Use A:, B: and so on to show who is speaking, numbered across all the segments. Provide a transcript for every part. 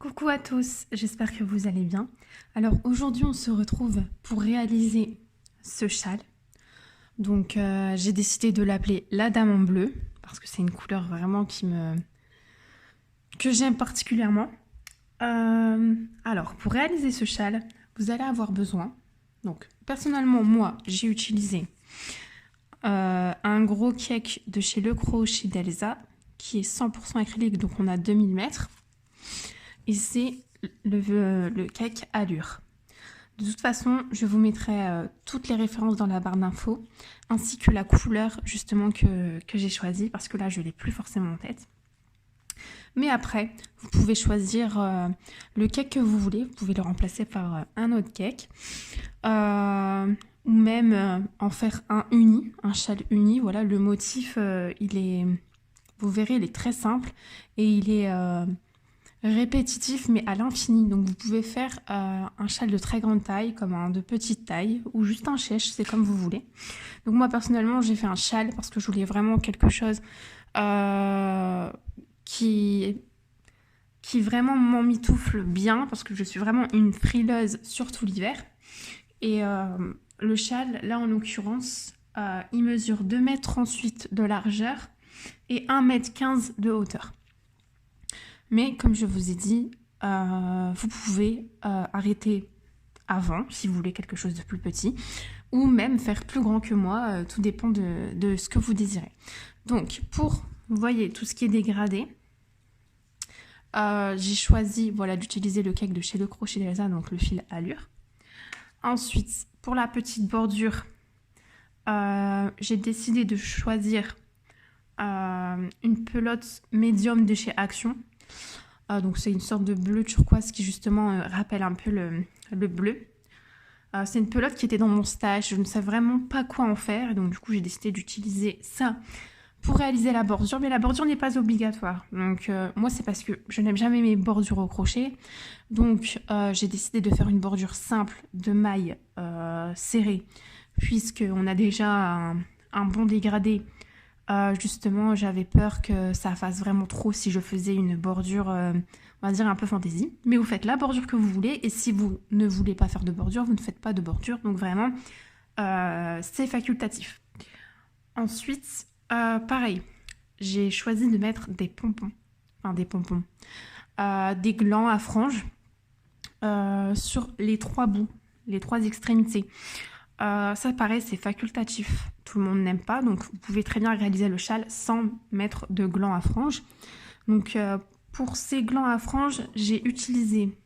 A: Coucou à tous, j'espère que vous allez bien. Alors aujourd'hui on se retrouve pour réaliser ce châle. Donc j'ai décidé de l'appeler la Dame en bleu parce que c'est une couleur vraiment que j'aime particulièrement. Alors pour réaliser ce châle, vous allez avoir besoin. Donc personnellement moi j'ai utilisé un gros cake de chez Le Crochet d'Elsa qui est 100% acrylique, donc on a 2000 mètres. Et c'est le cake Allure. De toute façon, je vous mettrai toutes les références dans la barre d'infos, ainsi que la couleur justement que j'ai choisie, parce que là, je ne l'ai plus forcément en tête. Mais après, vous pouvez choisir le cake que vous voulez, vous pouvez le remplacer par un autre cake, ou même en faire un uni, un châle uni. Voilà, le motif, vous verrez, il est très simple et il est répétitif mais à l'infini. Donc vous pouvez faire un châle de très grande taille comme un de petite taille ou juste un chèche, c'est comme vous voulez. Donc moi personnellement j'ai fait un châle parce que je voulais vraiment quelque chose qui vraiment m'emmitoufle bien parce que je suis vraiment une frileuse surtout l'hiver. Et le châle là en l'occurrence il mesure 2,38 m de largeur et 1,15 m de hauteur. Mais comme je vous ai dit, vous pouvez arrêter avant si vous voulez quelque chose de plus petit ou même faire plus grand que moi, tout dépend de ce que vous désirez. Donc pour, vous voyez, tout ce qui est dégradé, j'ai choisi voilà, d'utiliser le cake de chez Le Crochet d'Elsa, donc le fil Allure. Ensuite, pour la petite bordure, j'ai décidé de choisir une pelote médium de chez Action. Donc c'est une sorte de bleu turquoise qui justement rappelle un peu le bleu. C'est une pelote qui était dans mon stage, je ne savais vraiment pas quoi en faire, et donc du coup j'ai décidé d'utiliser ça pour réaliser la bordure, mais la bordure n'est pas obligatoire. Donc moi c'est parce que je n'aime jamais mes bordures au crochet, donc j'ai décidé de faire une bordure simple de mailles serrées, puisqu'on a déjà un bon dégradé. Justement, j'avais peur que ça fasse vraiment trop si je faisais une bordure, on va dire un peu fantaisie. Mais vous faites la bordure que vous voulez, et si vous ne voulez pas faire de bordure, vous ne faites pas de bordure. Donc vraiment, c'est facultatif. Ensuite, pareil, j'ai choisi de mettre des pompons, des glands à franges sur les trois bouts, les trois extrémités. Ça pareil, c'est facultatif. Tout le monde n'aime pas, donc vous pouvez très bien réaliser le châle sans mettre de glands à franges. Donc pour ces glands à franges, j'ai utilisé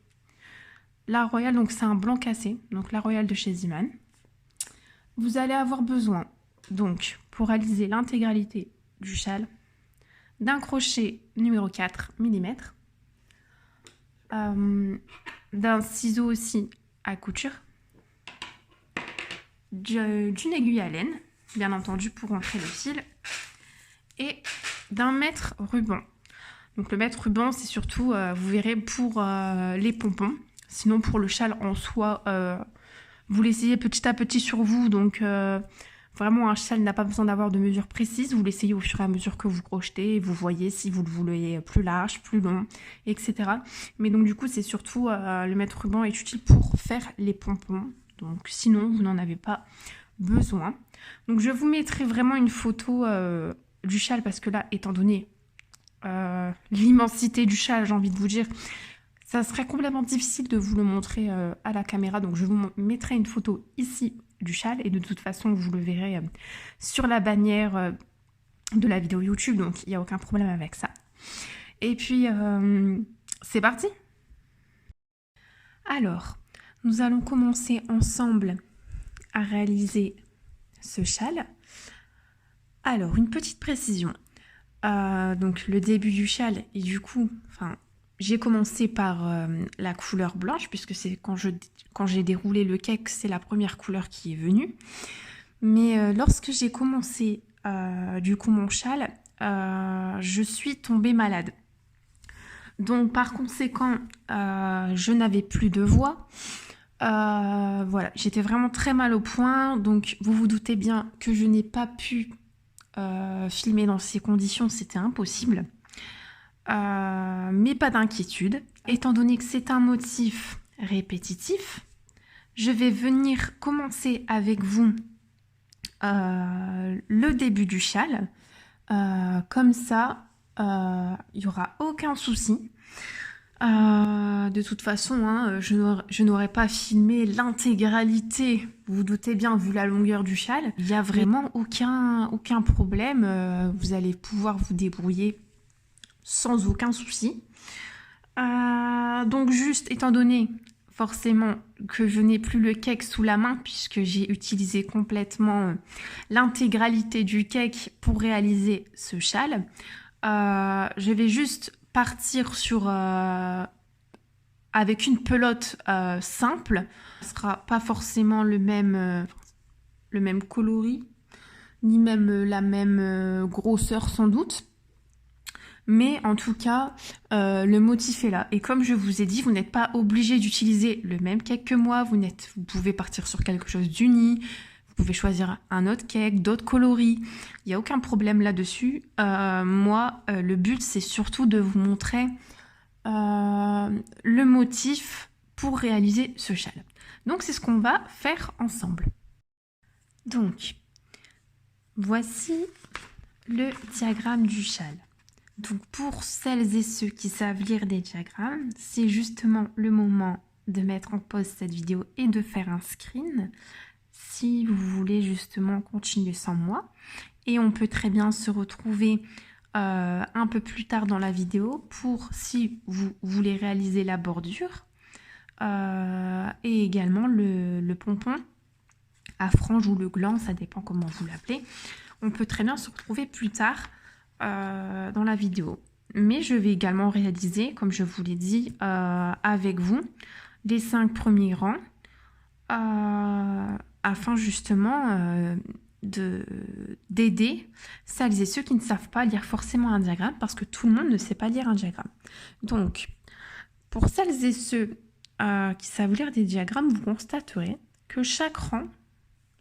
A: la Royale, donc c'est un blanc cassé, donc la Royale de chez Ziman. Vous allez avoir besoin, donc pour réaliser l'intégralité du châle, d'un crochet numéro 4 mm, d'un ciseau aussi à couture, d'une aiguille à laine, bien entendu pour rentrer le fil, et d'un mètre ruban. Donc le mètre ruban, c'est surtout, vous verrez, pour les pompons. Sinon pour le châle en soi, vous l'essayez petit à petit sur vous. Donc vraiment un châle n'a pas besoin d'avoir de mesure précise. Vous l'essayez au fur et à mesure que vous crochetez et vous voyez si vous le voulez plus large, plus long, etc. Mais donc du coup c'est surtout le mètre ruban est utile pour faire les pompons. Donc sinon vous n'en avez pas besoin. Donc je vous mettrai vraiment une photo du châle parce que là, étant donné l'immensité du châle, j'ai envie de vous dire, ça serait complètement difficile de vous le montrer à la caméra. Donc je vous mettrai une photo ici du châle et de toute façon vous le verrez sur la bannière de la vidéo YouTube. Donc il n'y a aucun problème avec ça. Et puis c'est parti. Alors, nous allons commencer ensemble à réaliser ce châle. Alors, une petite précision. Donc, le début du châle, et du coup, j'ai commencé par la couleur blanche, puisque c'est quand j'ai déroulé le cake, c'est la première couleur qui est venue. Mais lorsque j'ai commencé, du coup, mon châle, je suis tombée malade. Donc, par conséquent, je n'avais plus de voix. Voilà, j'étais vraiment très mal au point, donc vous vous doutez bien que je n'ai pas pu filmer dans ces conditions, c'était impossible. Mais pas d'inquiétude. Étant donné que c'est un motif répétitif, je vais venir commencer avec vous le début du châle. Comme ça, il n'y aura aucun souci. De toute façon, hein, je n'aurais pas filmé l'intégralité, vous vous doutez bien, vu la longueur du châle. Il n'y a vraiment aucun problème. Vous allez pouvoir vous débrouiller sans aucun souci. Donc juste, étant donné forcément que je n'ai plus le cake sous la main, puisque j'ai utilisé complètement l'intégralité du cake pour réaliser ce châle, je vais juste partir sur avec une pelote simple. Ce sera pas forcément le même coloris, ni même la même grosseur sans doute. Mais en tout cas, le motif est là. Et comme je vous ai dit, vous n'êtes pas obligé d'utiliser le même cake que moi. Vous pouvez partir sur quelque chose d'uni. Vous pouvez choisir un autre cake, d'autres coloris. Il n'y a aucun problème là-dessus. Moi, le but, c'est surtout de vous montrer le motif pour réaliser ce châle. Donc, c'est ce qu'on va faire ensemble. Donc, voici le diagramme du châle. Donc pour celles et ceux qui savent lire des diagrammes, c'est justement le moment de mettre en pause cette vidéo et de faire un screen si vous voulez justement continuer sans moi. Et on peut très bien se retrouver un peu plus tard dans la vidéo pour si vous voulez réaliser la bordure et également le pompon à franges ou le gland, ça dépend comment vous l'appelez. On peut très bien se retrouver plus tard dans la vidéo. Mais je vais également réaliser, comme je vous l'ai dit, avec vous, les 5 premiers rangs afin justement d'aider celles et ceux qui ne savent pas lire forcément un diagramme parce que tout le monde ne sait pas lire un diagramme. Donc, pour celles et ceux qui savent lire des diagrammes, vous constaterez que chaque rang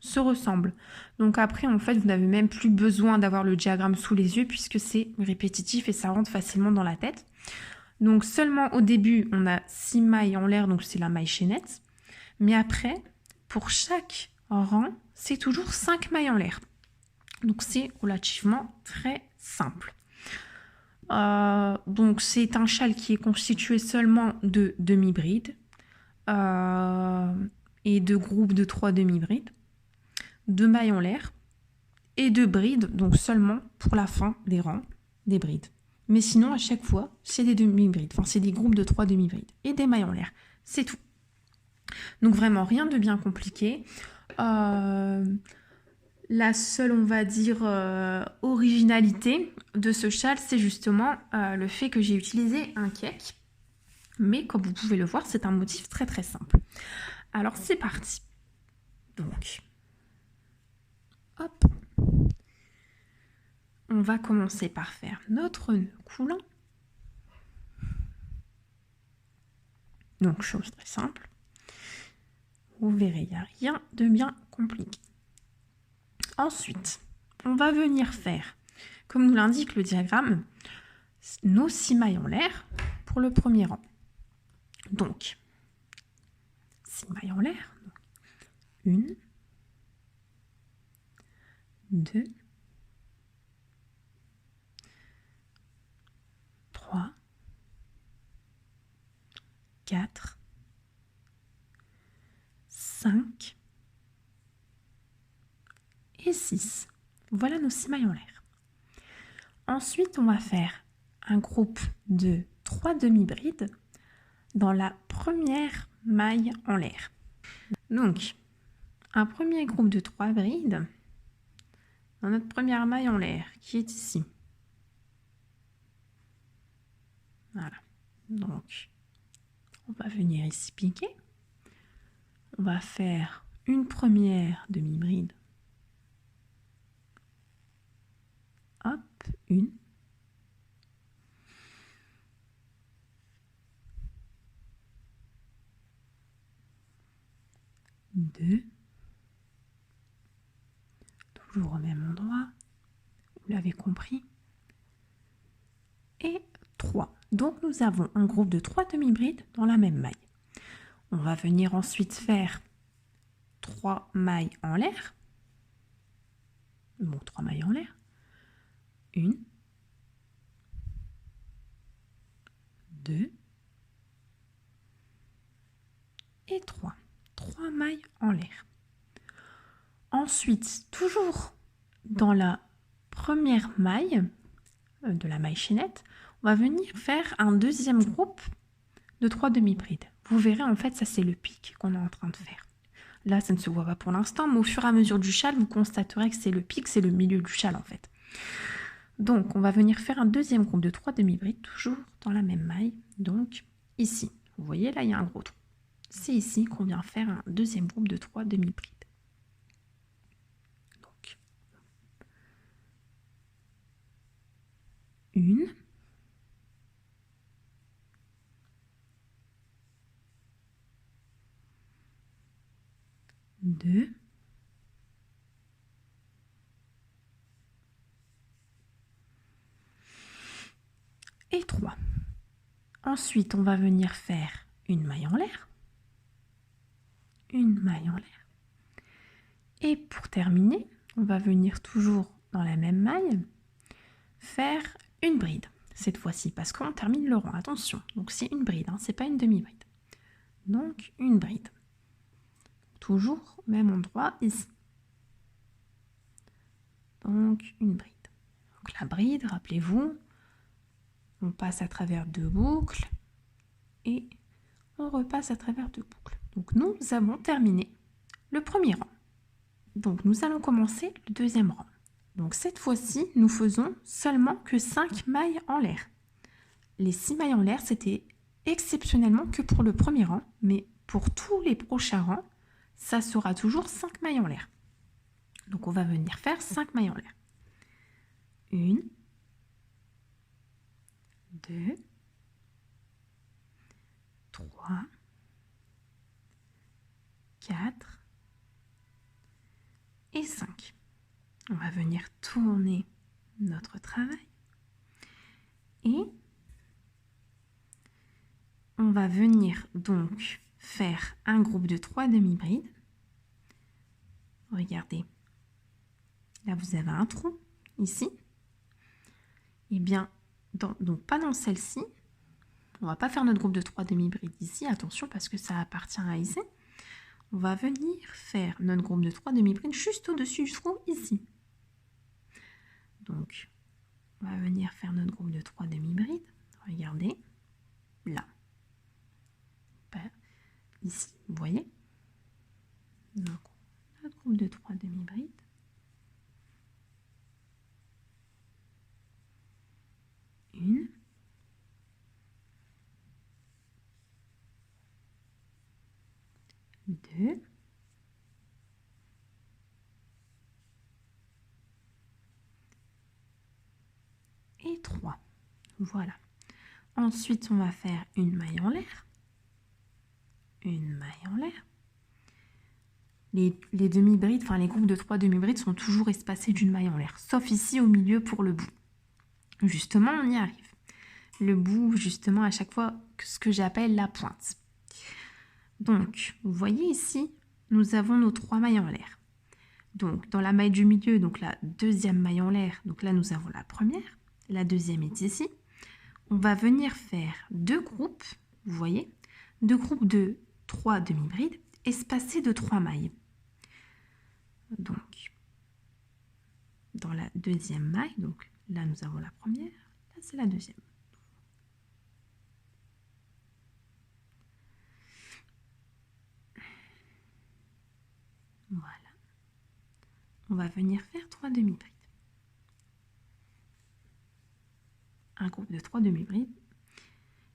A: se ressemblent. Donc après, en fait, vous n'avez même plus besoin d'avoir le diagramme sous les yeux puisque c'est répétitif et ça rentre facilement dans la tête. Donc seulement au début, on a 6 mailles en l'air, donc c'est la maille chaînette. Mais après, pour chaque rang, c'est toujours 5 mailles en l'air. Donc c'est relativement très simple. Donc c'est un châle qui est constitué seulement de demi-brides et de groupes de 3 demi-brides, de mailles en l'air et de brides, donc seulement pour la fin des rangs des brides. Mais sinon, à chaque fois, c'est des demi-brides, enfin c'est des groupes de 3 demi-brides et des mailles en l'air, c'est tout. Donc vraiment rien de bien compliqué. La seule, on va dire, originalité de ce châle, c'est justement le fait que j'ai utilisé un cake. Mais comme vous pouvez le voir, c'est un motif très très simple. Alors c'est parti. Donc, hop. On va commencer par faire notre nœud coulant. Donc, chose très simple. Vous verrez, il n'y a rien de bien compliqué. Ensuite, on va venir faire, comme nous l'indique le diagramme, nos 6 mailles en l'air pour le premier rang. Donc, 6 mailles en l'air. 1, 2, 3, 4, 5 et 6. Voilà nos 6 mailles en l'air. Ensuite, on va faire un groupe de 3 demi-brides dans la première maille en l'air. Donc, un premier groupe de 3 brides dans notre première maille en l'air qui est ici. Voilà. Donc, on va venir ici piquer. On va faire une première demi-bride. Hop, une. Deux. Toujours au même endroit. Vous l'avez compris. Et 3. Donc nous avons un groupe de 3 demi-brides dans la même maille. On va venir ensuite faire 3 mailles en l'air. Bon, 3 mailles en l'air. 1, 2 et 3. 3 mailles en l'air. Ensuite, toujours dans la première maille de la maille chaînette, on va venir faire un deuxième groupe de 3 demi-brides. Vous verrez, en fait, ça c'est le pic qu'on est en train de faire. Là, ça ne se voit pas pour l'instant, mais au fur et à mesure du châle, vous constaterez que c'est le pic, c'est le milieu du châle en fait. Donc, on va venir faire un deuxième groupe de 3 demi-brides, toujours dans la même maille. Donc, ici, vous voyez, là, il y a un gros trou. C'est ici qu'on vient faire un deuxième groupe de 3 demi-brides. Donc, 1, 2, et 3. Ensuite, on va venir faire une maille en l'air. Une maille en l'air. Et pour terminer, on va venir toujours dans la même maille faire une bride. Cette fois-ci, parce qu'on termine le rond. Attention, donc c'est une bride, hein, c'est pas une demi-bride. Donc une bride. Toujours au même endroit ici. Donc une bride. Donc la bride, rappelez-vous, on passe à travers 2 boucles et on repasse à travers 2 boucles. Donc nous avons terminé le premier rang. Donc nous allons commencer le deuxième rang. Donc cette fois-ci, nous faisons seulement que 5 mailles en l'air. Les 6 mailles en l'air, c'était exceptionnellement que pour le premier rang, mais pour tous les prochains rangs, ça sera toujours 5 mailles en l'air. Donc on va venir faire 5 mailles en l'air. 1, 2, 3, 4 et 5. On va venir tourner notre travail et on va venir donc faire un groupe de 3 demi-brides. Regardez, là vous avez un trou ici. Et bien, donc pas dans celle-ci. On va pas faire notre groupe de 3 demi-brides ici, attention parce que ça appartient à ici. On va venir faire notre groupe de 3 demi-brides juste au-dessus du trou ici. Donc, on va venir faire notre groupe de 3 demi-brides. Regardez, là. Ici, vous voyez. Donc, notre groupe de 3 demi-brides. Une. Deux. Et 3. Voilà. Ensuite, on va faire une maille en l'air. Une maille en l'air. Les demi-brides, enfin les groupes de 3 demi-brides sont toujours espacés d'une maille en l'air, sauf ici au milieu pour le bout. Justement, on y arrive. Le bout, justement, à chaque fois, ce que j'appelle la pointe. Donc, vous voyez ici, nous avons nos 3 mailles en l'air. Donc, dans la maille du milieu, donc la deuxième maille en l'air, donc là, nous avons la première. La deuxième est ici. On va venir faire 2 groupes, vous voyez, 2 groupes de 3 demi-brides espacés de 3 mailles. Donc, dans la deuxième maille, donc là, nous avons la première, là, c'est la deuxième. Voilà. On va venir faire 3 demi-brides. Un groupe de 3 demi-brides.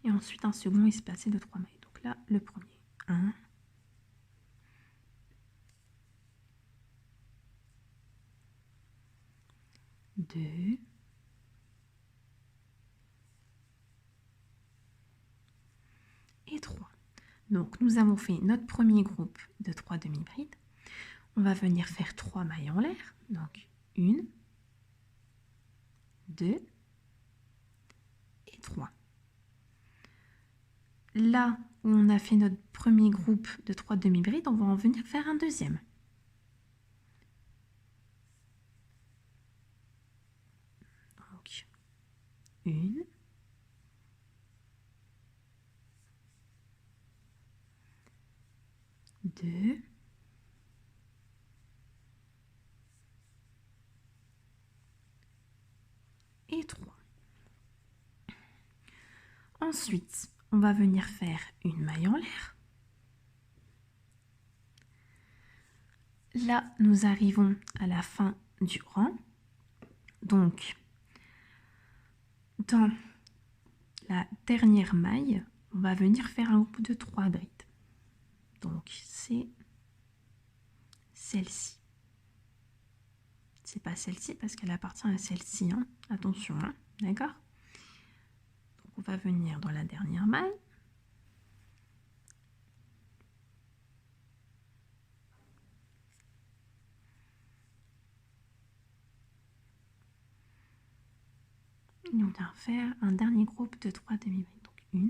A: Et ensuite, un second espacé de 3 mailles. Donc là, le premier. 1. 2. Et 3. Donc, nous avons fait notre premier groupe de 3 demi-brides. On va venir faire 3 mailles en l'air. Donc, 1, 2 et 3. là où on a fait notre premier groupe de 3 demi-brides, on va en venir faire un deuxième. Donc, 1, 2, et 3. Ensuite, on va venir faire une maille en l'air. Là, nous arrivons à la fin du rang. Donc, dans la dernière maille, on va venir faire un groupe de 3 brides. Donc, c'est celle-ci. C'est pas celle-ci parce qu'elle appartient à celle-ci. Hein. Attention, hein. D'accord? Donc, on va venir dans la dernière maille. Et on vient faire un dernier groupe de 3 demi-brides. Donc, 1,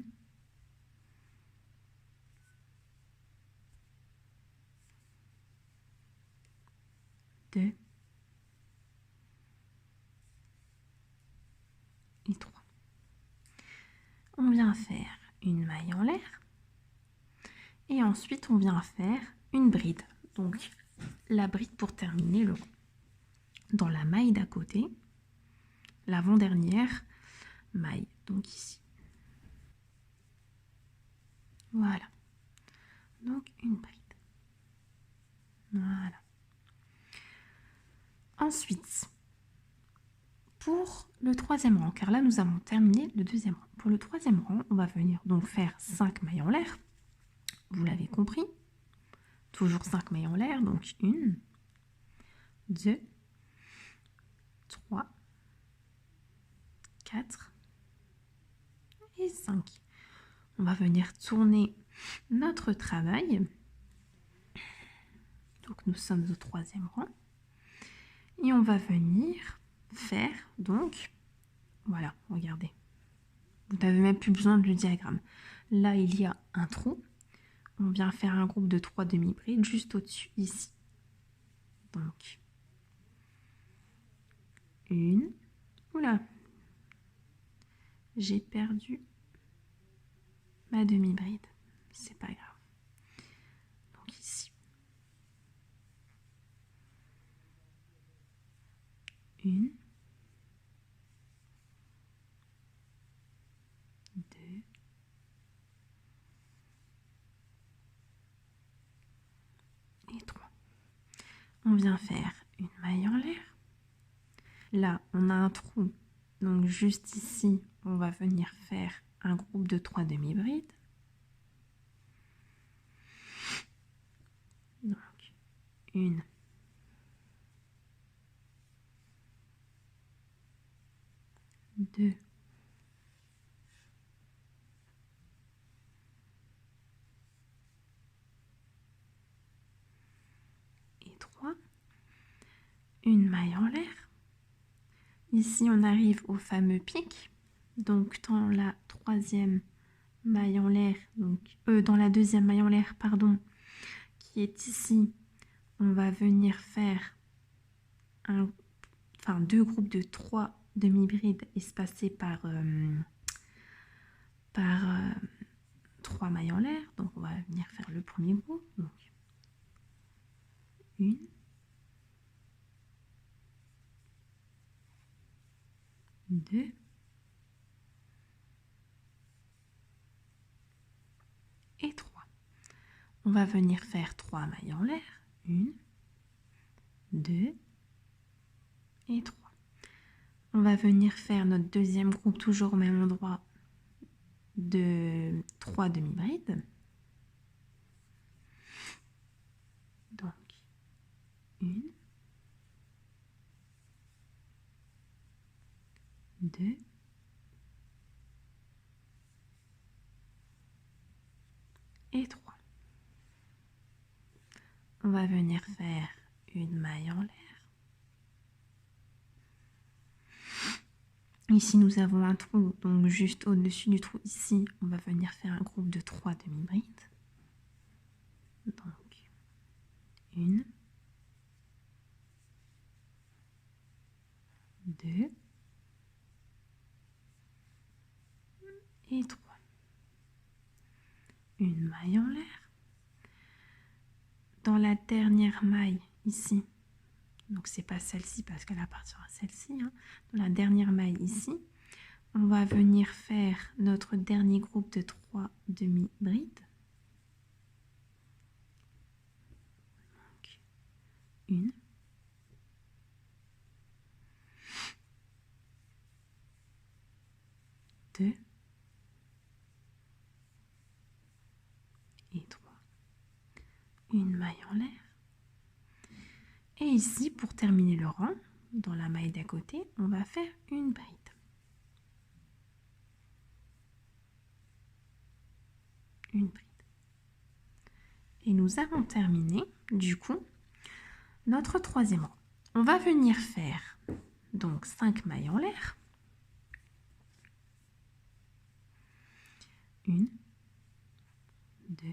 A: 2 et 3. On vient faire une maille en l'air. Et ensuite, on vient faire une bride. Donc, la bride pour terminer le rang. Dans la maille d'à côté, l'avant-dernière maille. Donc ici. Voilà. Donc, une bride. Voilà. Ensuite, pour le troisième rang, car là, nous avons terminé le deuxième rang. Pour le troisième rang, on va venir donc faire 5 mailles en l'air. Vous l'avez compris. Toujours 5 mailles en l'air. Donc, 1, 2, 3, 4 et 5. On va venir tourner notre travail. Donc, nous sommes au troisième rang. Et on va venir faire, donc, voilà, regardez. Vous n'avez même plus besoin du diagramme. Là, il y a un trou. On vient faire un groupe de 3 demi-brides juste au-dessus, ici. Donc, une. Oula, j'ai perdu ma demi-bride. C'est pas grave. Donc, ici. Une. 2. Et 3. On vient faire une maille en l'air. Là, on a un trou. Donc, juste ici, on va venir faire un groupe de 3 demi-brides. Donc, 1, 2, et 3. Une maille en l'air. Ici, on arrive au fameux pic. Donc, dans la troisième maille en l'air, donc dans la deuxième maille en l'air, pardon, qui est ici, on va venir faire deux groupes de 3 demi-brides espacés par 3 mailles en l'air. Donc, on va venir faire le premier groupe. Donc, 1, 2, et 3. On va venir faire 3 mailles en l'air. 1, 2 et 3. On va venir faire notre deuxième groupe toujours au même endroit de 3 demi-brides. Donc, 1, 2 et 3. On va venir faire une maille en l'air. Ici, nous avons un trou, donc juste au-dessus du trou, ici, on va venir faire un groupe de 3 demi-brides. Donc, 1, 2 et 3. Une maille en l'air. Dans la dernière maille, ici, donc c'est pas celle-ci parce qu'elle appartient à celle-ci, hein. Dans la dernière maille ici, on va venir faire notre dernier groupe de 3 demi-brides. Donc, 1, 2 et 3. Une maille en l'air. Et ici, pour terminer le rang, dans la maille d'à côté, on va faire une bride. Une bride. Et nous avons terminé, du coup, notre troisième rang. On va venir faire donc 5 mailles en l'air. 1, 2,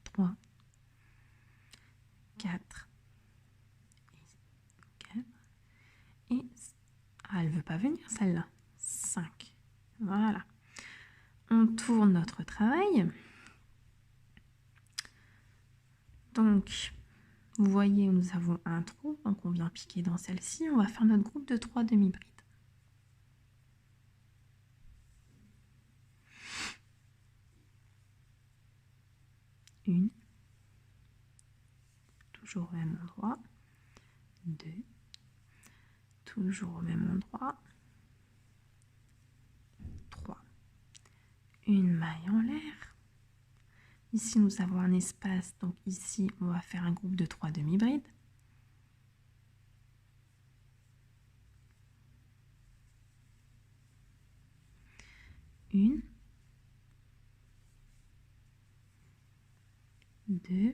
A: 3, 4 et ah, elle veut pas venir celle-là. 5. Voilà. On tourne notre travail. Donc, vous voyez, nous avons un trou, donc on vient piquer dans celle-ci. On va faire notre groupe de 3 demi-brides. Une, toujours au même endroit. 2, toujours au même endroit. 3. Une maille en l'air. Ici, nous avons un espace, donc ici, on va faire un groupe de 3 demi-brides. Une, 2,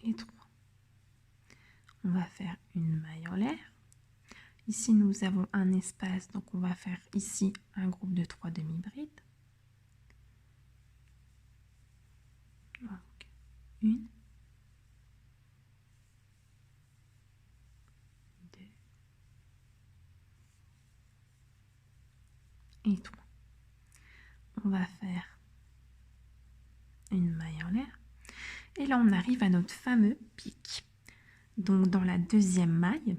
A: et 3. On va faire une maille en l'air. Ici, nous avons un espace, donc on va faire ici un groupe de 3 demi-brides. Donc, 1, 2 et 3. On va faire une maille en l'air. Et là, on arrive à notre fameux pic. Donc, dans la deuxième maille,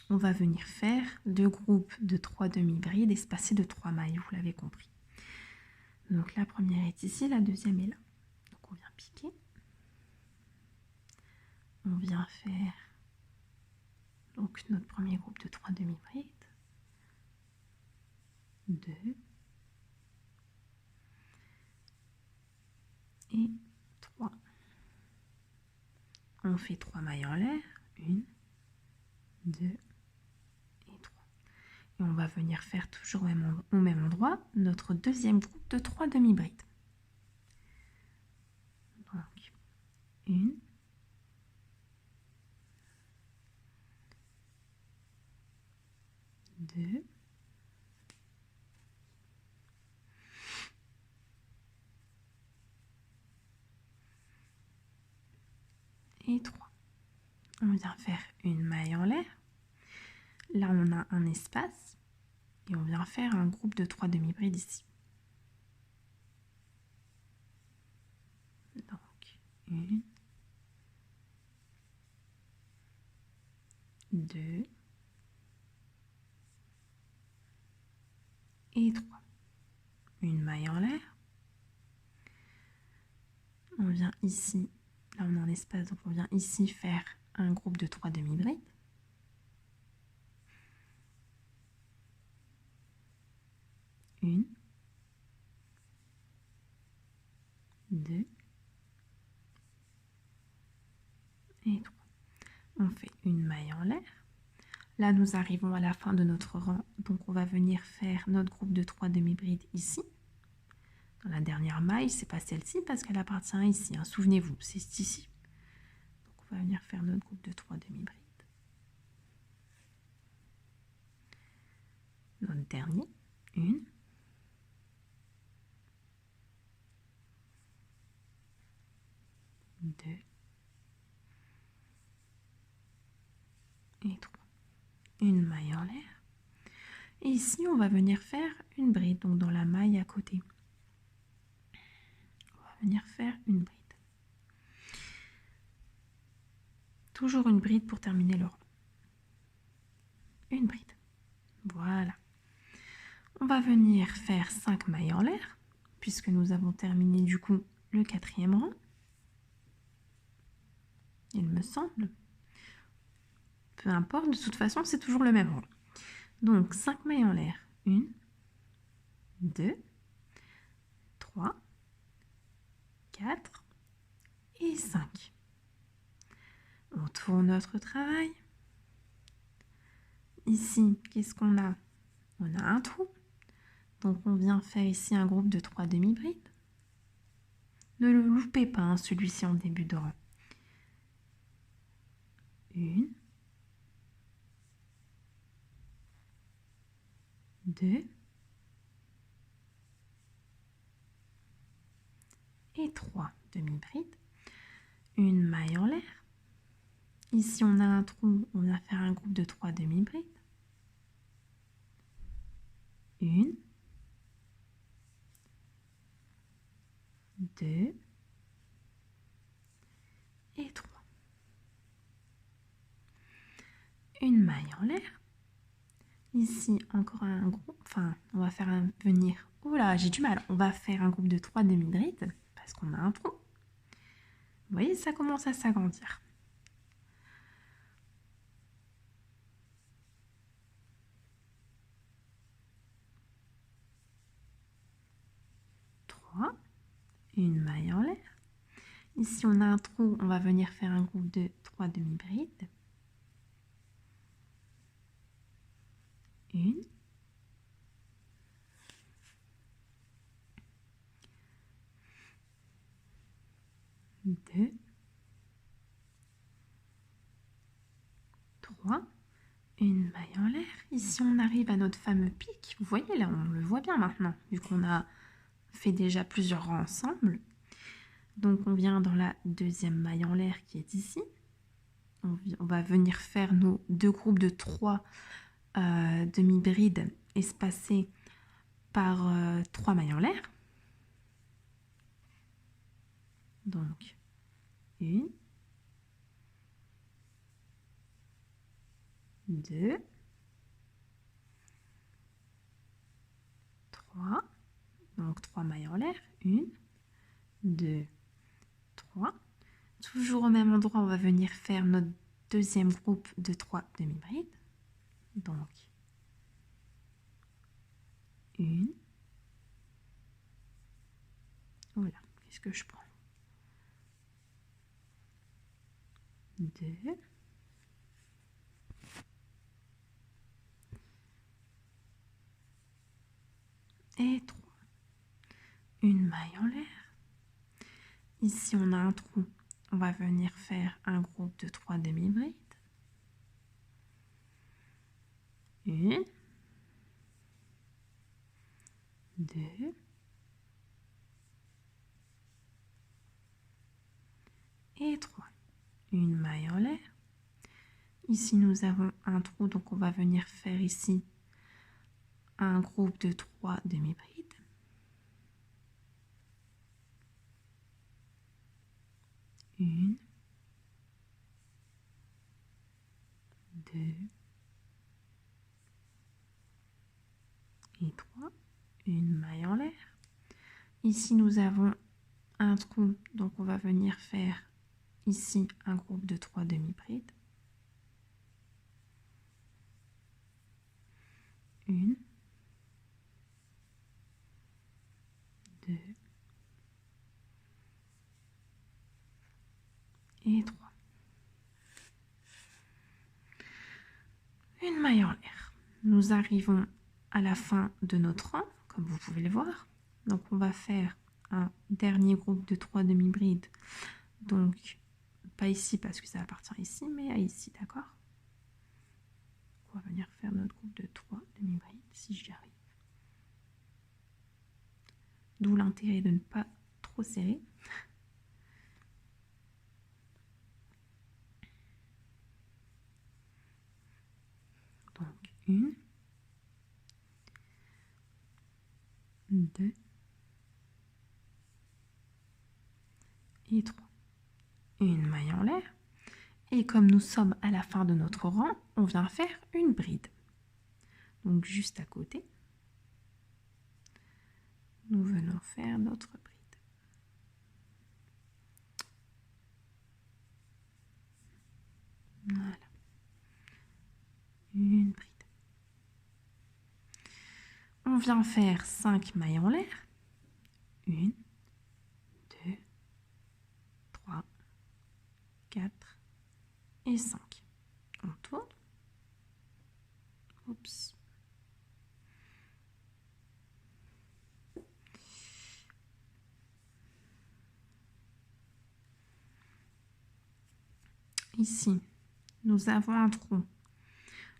A: on va venir faire 2 groupes de 3 demi-brides espacés de 3 mailles, vous l'avez compris. Donc, la première est ici, la deuxième est là. Donc, on vient piquer. On vient faire donc notre premier groupe de 3 demi-brides. 2 et 3. On fait 3 mailles en l'air. 1, 2 et 3. Et on va venir faire toujours au même endroit notre deuxième groupe de 3 demi-brides. Donc, 1, 2 et 3. On vient faire une maille en l'air. Là, on a un espace et on vient faire un groupe de 3 demi-brides ici. Donc, 1, 2 et 3. Une maille en l'air. On vient ici, là on a un espace, donc on vient ici faire un groupe de 3 demi-brides. Une, 2 et 3. On fait une maille en l'air. Là, nous arrivons à la fin de notre rang, donc on va venir faire notre groupe de 3 demi-brides ici. Dans la dernière maille, c'est pas celle-ci parce qu'elle appartient ici, hein. Souvenez-vous, c'est ici. Donc on va venir faire notre groupe de 3 demi-brides. Notre dernier, 1, 2 et 3. Une maille en l'air. Et ici, on va venir faire une bride, donc dans la maille à côté. On va venir faire une bride. Toujours une bride pour terminer le rang. Une bride. Voilà. On va venir faire 5 mailles en l'air, puisque nous avons terminé du coup le 4e rang. Il me semble. Peu importe, de toute façon, c'est toujours le même rang. Donc, 5 mailles en l'air. 1, 2, 3, 4 et 5. On tourne notre travail. Ici, qu'est-ce qu'on a? On a un trou. Donc, on vient faire ici un groupe de 3 demi-brides. Ne le loupez pas, hein, celui-ci en début de rang. 1, 2 et 3 demi-brides. Une maille en l'air. Ici, on a un trou, on va faire un groupe de 3 demi-brides. 1, 2 et 3. Une maille en l'air. Ici, encore un groupe, enfin, on va faire venir, oula, j'ai du mal, on va faire un groupe de 3 demi-brides, parce qu'on a un trou. Vous voyez, ça commence à s'agrandir. Une maille en l'air. Ici, on a un trou, on va venir faire un groupe de 3 demi-brides. 1, 2, 3, une maille en l'air. Ici, on arrive à notre fameux pic. Vous voyez, là, on le voit bien maintenant, vu qu'on a fait déjà plusieurs rangs ensemble. Donc, on vient dans la 2e maille en l'air qui est ici. On va venir faire nos 2 groupes de 3 demi-brides espacés par 3 mailles en l'air. Donc, 1, 2, 3. Donc, 3 mailles en l'air. 1, 2, 3. Toujours au même endroit, on va venir faire notre 2e groupe de 3 demi-brides. Donc, 1. Voilà, qu'est-ce que je prends? 2. Et 3. Une maille en l'air. Ici, on a un trou. On va venir faire un groupe de 3 demi-brides. 1, 2, et 3. Une maille en l'air. Ici, nous avons un trou, donc on va venir faire ici un groupe de 3 demi-brides. 1, 2 et 3. Une maille en l'air. Ici, nous avons un trou, donc on va venir faire ici un groupe de 3 demi-brides. 1, 2 et 3. Une maille en l'air. Nous arrivons à la fin de notre rang, comme vous pouvez le voir. Donc on va faire un dernier groupe de 3 demi-brides. Donc pas ici parce que ça appartient ici, mais à ici, d'accord? On va venir faire notre groupe de 3 demi-brides si j'y arrive. D'où l'intérêt de ne pas trop serrer. Donc 1, 2 et 3. Une maille en l'air. Et comme nous sommes à la fin de notre rang, on vient faire une bride. Donc juste à côté, nous venons faire notre bride. Voilà. Une bride. On vient faire 5 mailles en l'air. 1, 2, 3, 4 et 5. On tourne. Oups. Ici, nous avons un trou.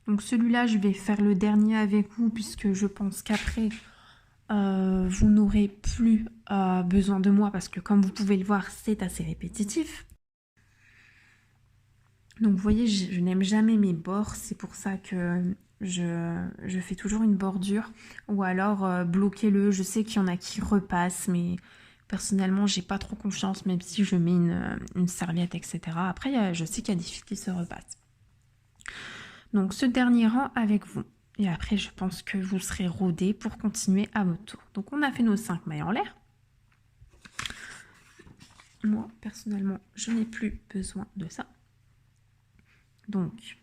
A: Donc celui-là, je vais faire le dernier avec vous puisque je pense qu'après, vous n'aurez plus besoin de moi parce que comme vous pouvez le voir, c'est assez répétitif. Donc vous voyez, je n'aime jamais mes bords, c'est pour ça que je fais toujours une bordure ou alors bloquez-le. Je sais qu'il y en a qui repassent, mais personnellement, j'ai pas trop confiance même si je mets une serviette, etc. Après, je sais qu'il y a des filles qui se repassent. Donc ce dernier rang avec vous. Et après, je pense que vous serez rodés pour continuer à votre tour. Donc on a fait nos 5 mailles en l'air. Moi, personnellement, je n'ai plus besoin de ça. Donc,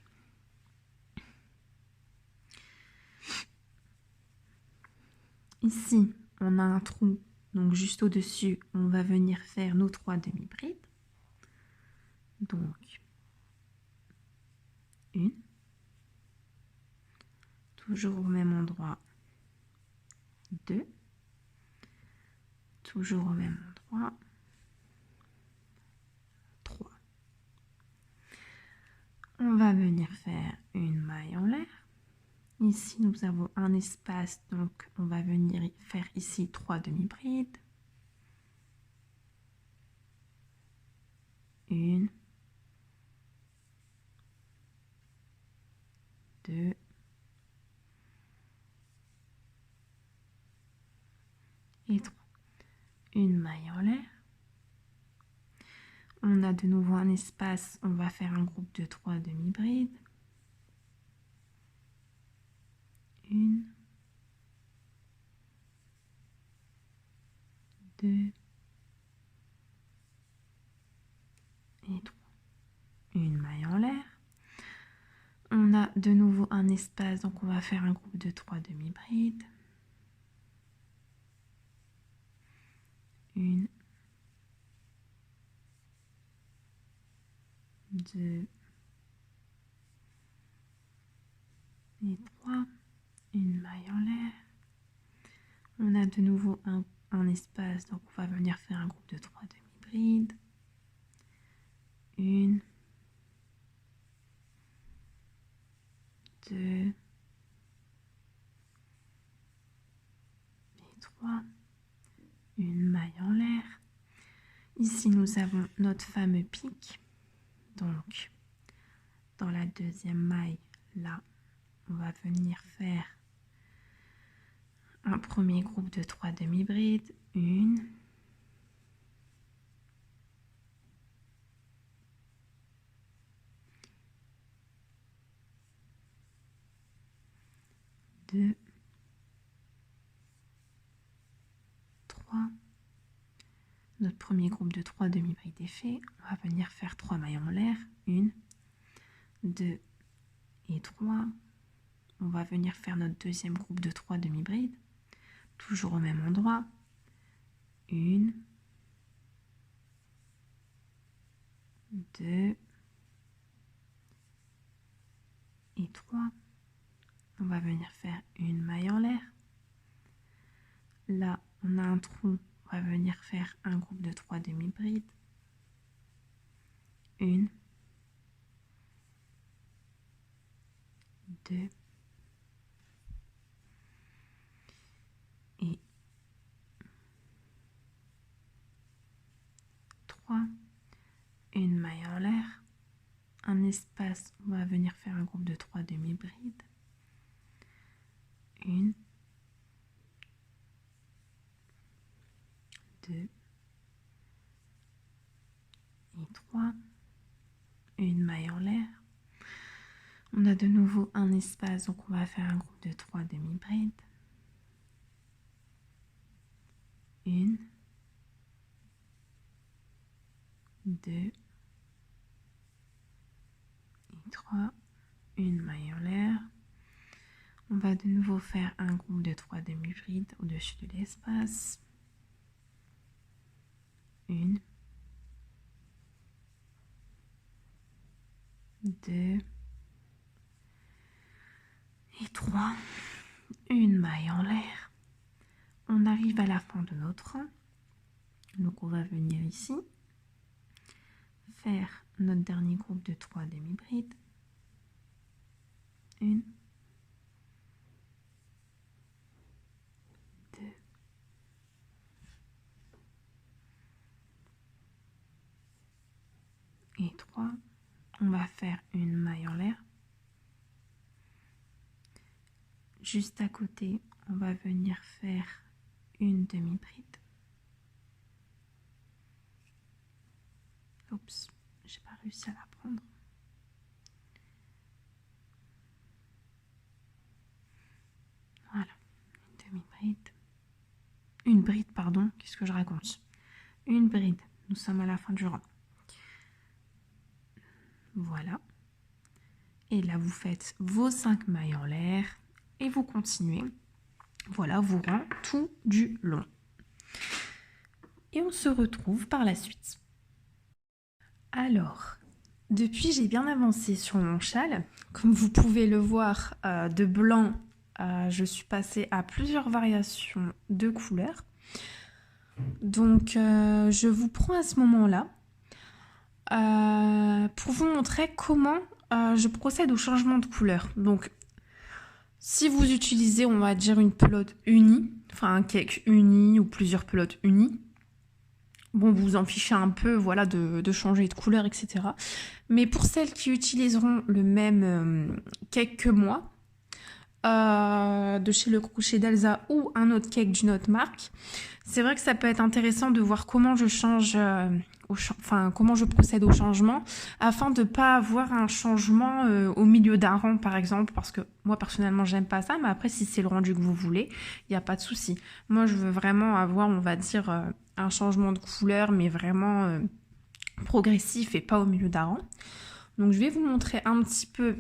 A: ici, on a un trou. Donc juste au-dessus, on va venir faire nos 3 demi-brides. Donc, 1. Toujours au même endroit. 2. Toujours au même endroit. 3. On va venir faire une maille en l'air. Ici, nous avons un espace, donc on va venir faire ici 3 demi-brides. 1, 2, et 3. Une maille en l'air. On a de nouveau un espace, on va faire un groupe de 3 demi-brides. 1, 2 et 3. Une maille en l'air. On a de nouveau un espace, donc on va faire un groupe de 3 demi-brides. 1, 2 et 3. Une maille en l'air. On a de nouveau un espace, donc on va venir faire un groupe de 3 demi-brides. 1, 2 et 3. Une maille en l'air. Ici, nous avons notre fameux pic. Donc, dans la deuxième maille, là, on va venir faire un premier groupe de 3 demi-brides. 1, 2, 3. Notre premier groupe de 3 demi-brides est fait. On va venir faire 3 mailles en l'air. 1, 2 et 3. On va venir faire notre deuxième groupe de 3 demi-brides. Toujours au même endroit. 1, 2 et 3. On va venir faire une maille en l'air. Là, on a un trou. On va venir faire un groupe de 3 demi-brides. 1, 2 et 3, une maille en l'air, un espace, on va venir faire un groupe de 3 demi-brides, 1, 2 et 3, une maille en l'air. On a de nouveau un espace, donc on va faire un groupe de 3 demi-brides. 1, 2 et 3, une maille en l'air. On va de nouveau faire un groupe de 3 demi-brides au-dessus de l'espace. 1, 2 et 3, une maille en l'air. On arrive à la fin de notre rang. Donc on va venir ici, faire notre dernier groupe de 3 demi-brides. 1, 2 et 3. On va faire une maille en l'air. Juste à côté, on va venir faire une demi-bride. Oups, j'ai pas réussi à la prendre. Voilà, une demi-bride. Une bride, pardon, qu'est-ce que je raconte? Une bride, nous sommes à la fin du rang. Voilà. Et là, vous faites vos 5 mailles en l'air et vous continuez. Voilà vos rangs tout du long. Et on se retrouve par la suite. Alors, depuis, j'ai bien avancé sur mon châle. Comme vous pouvez le voir, de blanc, je suis passée à plusieurs variations de couleurs. Donc, je vous prends à ce moment-là pour vous montrer comment je procède au changement de couleur. Donc, si vous utilisez, on va dire, une pelote unie, enfin un cake uni ou plusieurs pelotes unies, bon, vous en fichez un peu, voilà, de changer de couleur, etc. Mais pour celles qui utiliseront le même cake que moi, de chez Le Crochet d'Elsa ou un autre cake d'une autre marque, c'est vrai que ça peut être intéressant de voir comment je change, comment je procède au changement, afin de ne pas avoir un changement au milieu d'un rang, par exemple, parce que moi, personnellement, j'aime pas ça, mais après, si c'est le rendu que vous voulez, il n'y a pas de souci. Moi, je veux vraiment avoir, on va dire, un changement de couleur, mais vraiment progressif et pas au milieu d'un rang. Donc, je vais vous montrer un petit peu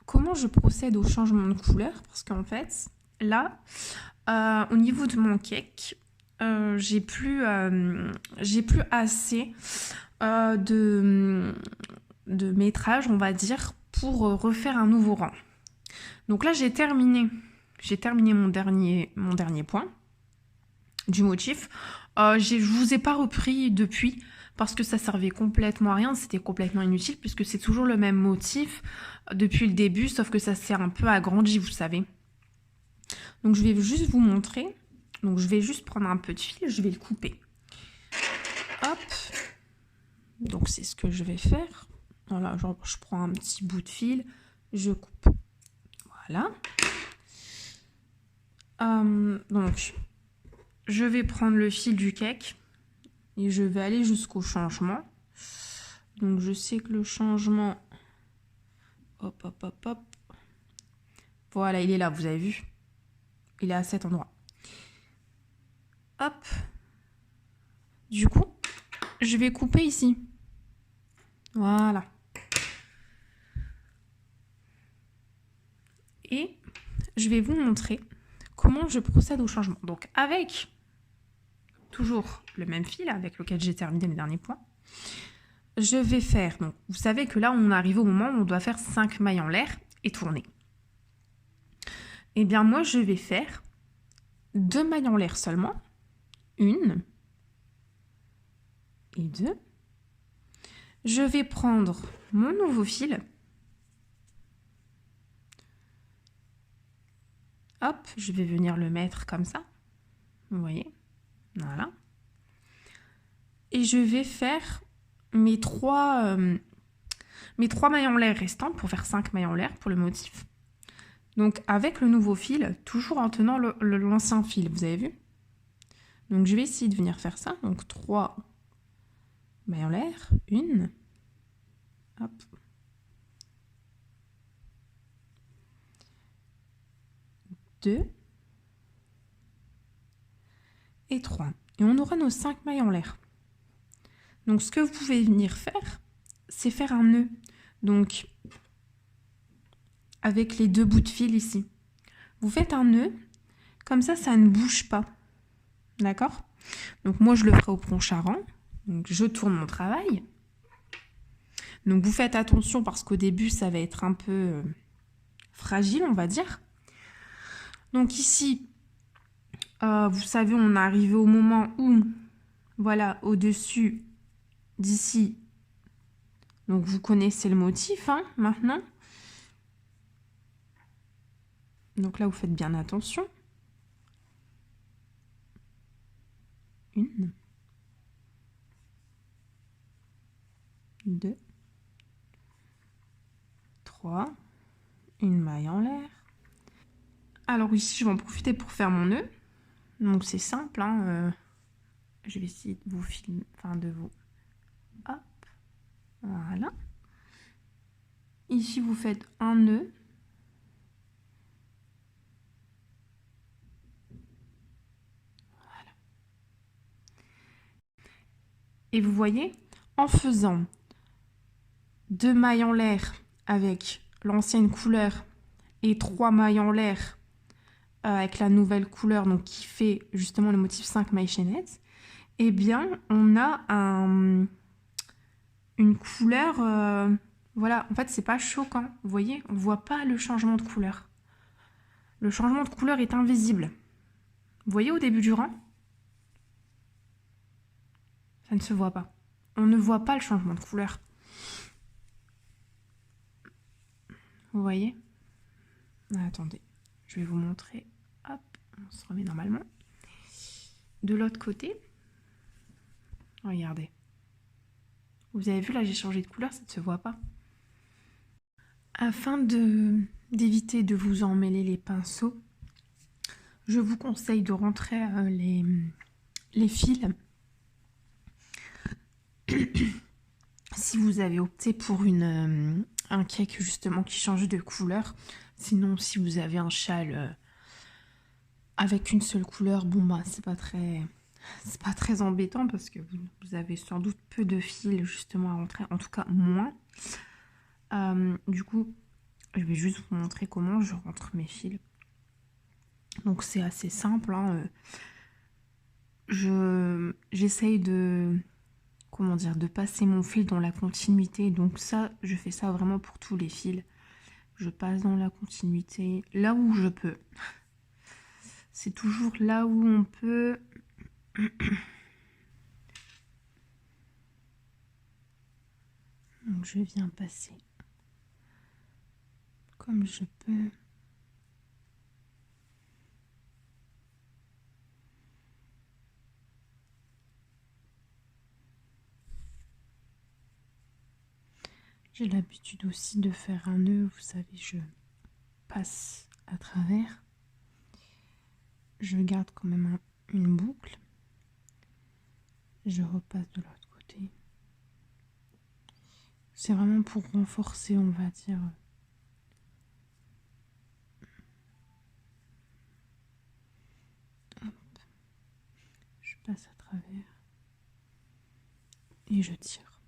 A: comment je procède au changement de couleur, parce qu'en fait, là, au niveau de mon cake, j'ai plus assez de métrage, on va dire, pour refaire un nouveau rang. Donc là, j'ai terminé mon dernier point du motif. Je vous ai pas repris depuis parce que ça servait complètement à rien, c'était complètement inutile puisque c'est toujours le même motif depuis le début, sauf que ça s'est un peu agrandi, vous savez. Donc je vais juste vous montrer. Donc je vais juste prendre un peu de fil, je vais le couper. Hop. Donc c'est ce que je vais faire. Voilà, je prends un petit bout de fil, je coupe. Voilà. Donc je vais prendre le fil du cake et je vais aller jusqu'au changement. Donc je sais que le changement, hop, hop, hop, hop. Voilà, il est là, vous avez vu? Il est à cet endroit. Hop. Du coup, je vais couper ici. Voilà. Et je vais vous montrer comment je procède au changement. Donc avec toujours le même fil avec lequel j'ai terminé mes derniers points, je vais faire, donc vous savez que là on arrive au moment où on doit faire 5 mailles en l'air et tourner. Et bien moi je vais faire 2 mailles en l'air seulement, 1 et 2. Je vais prendre mon nouveau fil. Hop, je vais venir le mettre comme ça. Vous voyez? Voilà. Et je vais faire mes trois mailles en l'air restants pour faire 5 mailles en l'air pour le motif. Donc avec le nouveau fil, toujours en tenant l'ancien fil, vous avez vu? Donc je vais essayer de venir faire ça. Donc 3 mailles en l'air, 1, hop, 2 et 3. Et on aura nos 5 mailles en l'air. Donc ce que vous pouvez venir faire, c'est faire un nœud. Donc avec les 2 bouts de fil ici. Vous faites un nœud, comme ça ne bouge pas. D'accord? Donc moi, je le ferai au prochain rang. Donc je tourne mon travail. Donc vous faites attention parce qu'au début, ça va être un peu fragile, on va dire. Donc ici, vous savez, on est arrivé au moment où, voilà, au-dessus d'ici. Donc vous connaissez le motif, hein, maintenant. Donc là, vous faites bien attention. 1, 2, 3, une maille en l'air. Alors ici, je vais en profiter pour faire mon nœud. Donc c'est simple, hein, je vais essayer de vous filmer, enfin de vous... Hop, voilà. Ici, vous faites un nœud. Voilà. Et vous voyez, en faisant 2 mailles en l'air avec l'ancienne couleur et 3 mailles en l'air avec la nouvelle couleur, donc qui fait justement le motif 5 mailles chaînettes, eh bien, on a une couleur... voilà, en fait, c'est pas choquant. Vous voyez, on ne voit pas le changement de couleur. Le changement de couleur est invisible. Vous voyez au début du rang? Ça ne se voit pas. On ne voit pas le changement de couleur. Vous voyez? Attendez, je vais vous montrer. Hop, on se remet normalement. De l'autre côté, regardez. Vous avez vu, là, j'ai changé de couleur, ça ne se voit pas. Afin d'éviter de vous emmêler les pinceaux, je vous conseille de rentrer les fils. Si vous avez opté pour un cake justement qui change de couleur, sinon si vous avez un châle avec une seule couleur, bon bah c'est pas très embêtant parce que vous avez sans doute peu de fils justement à rentrer, en tout cas moins. Du coup, je vais juste vous montrer comment je rentre mes fils. Donc c'est assez simple, hein. J'essaye de, comment dire, de passer mon fil dans la continuité. Donc ça, je fais ça vraiment pour tous les fils. Je passe dans la continuité, là où je peux. C'est toujours là où on peut. Donc je viens passer comme je peux. J'ai l'habitude aussi de faire un nœud, vous savez, je passe à travers. Je garde quand même une boucle. Je repasse de l'autre côté. C'est vraiment pour renforcer, on va dire. Hop. Je passe à travers. Et je tire.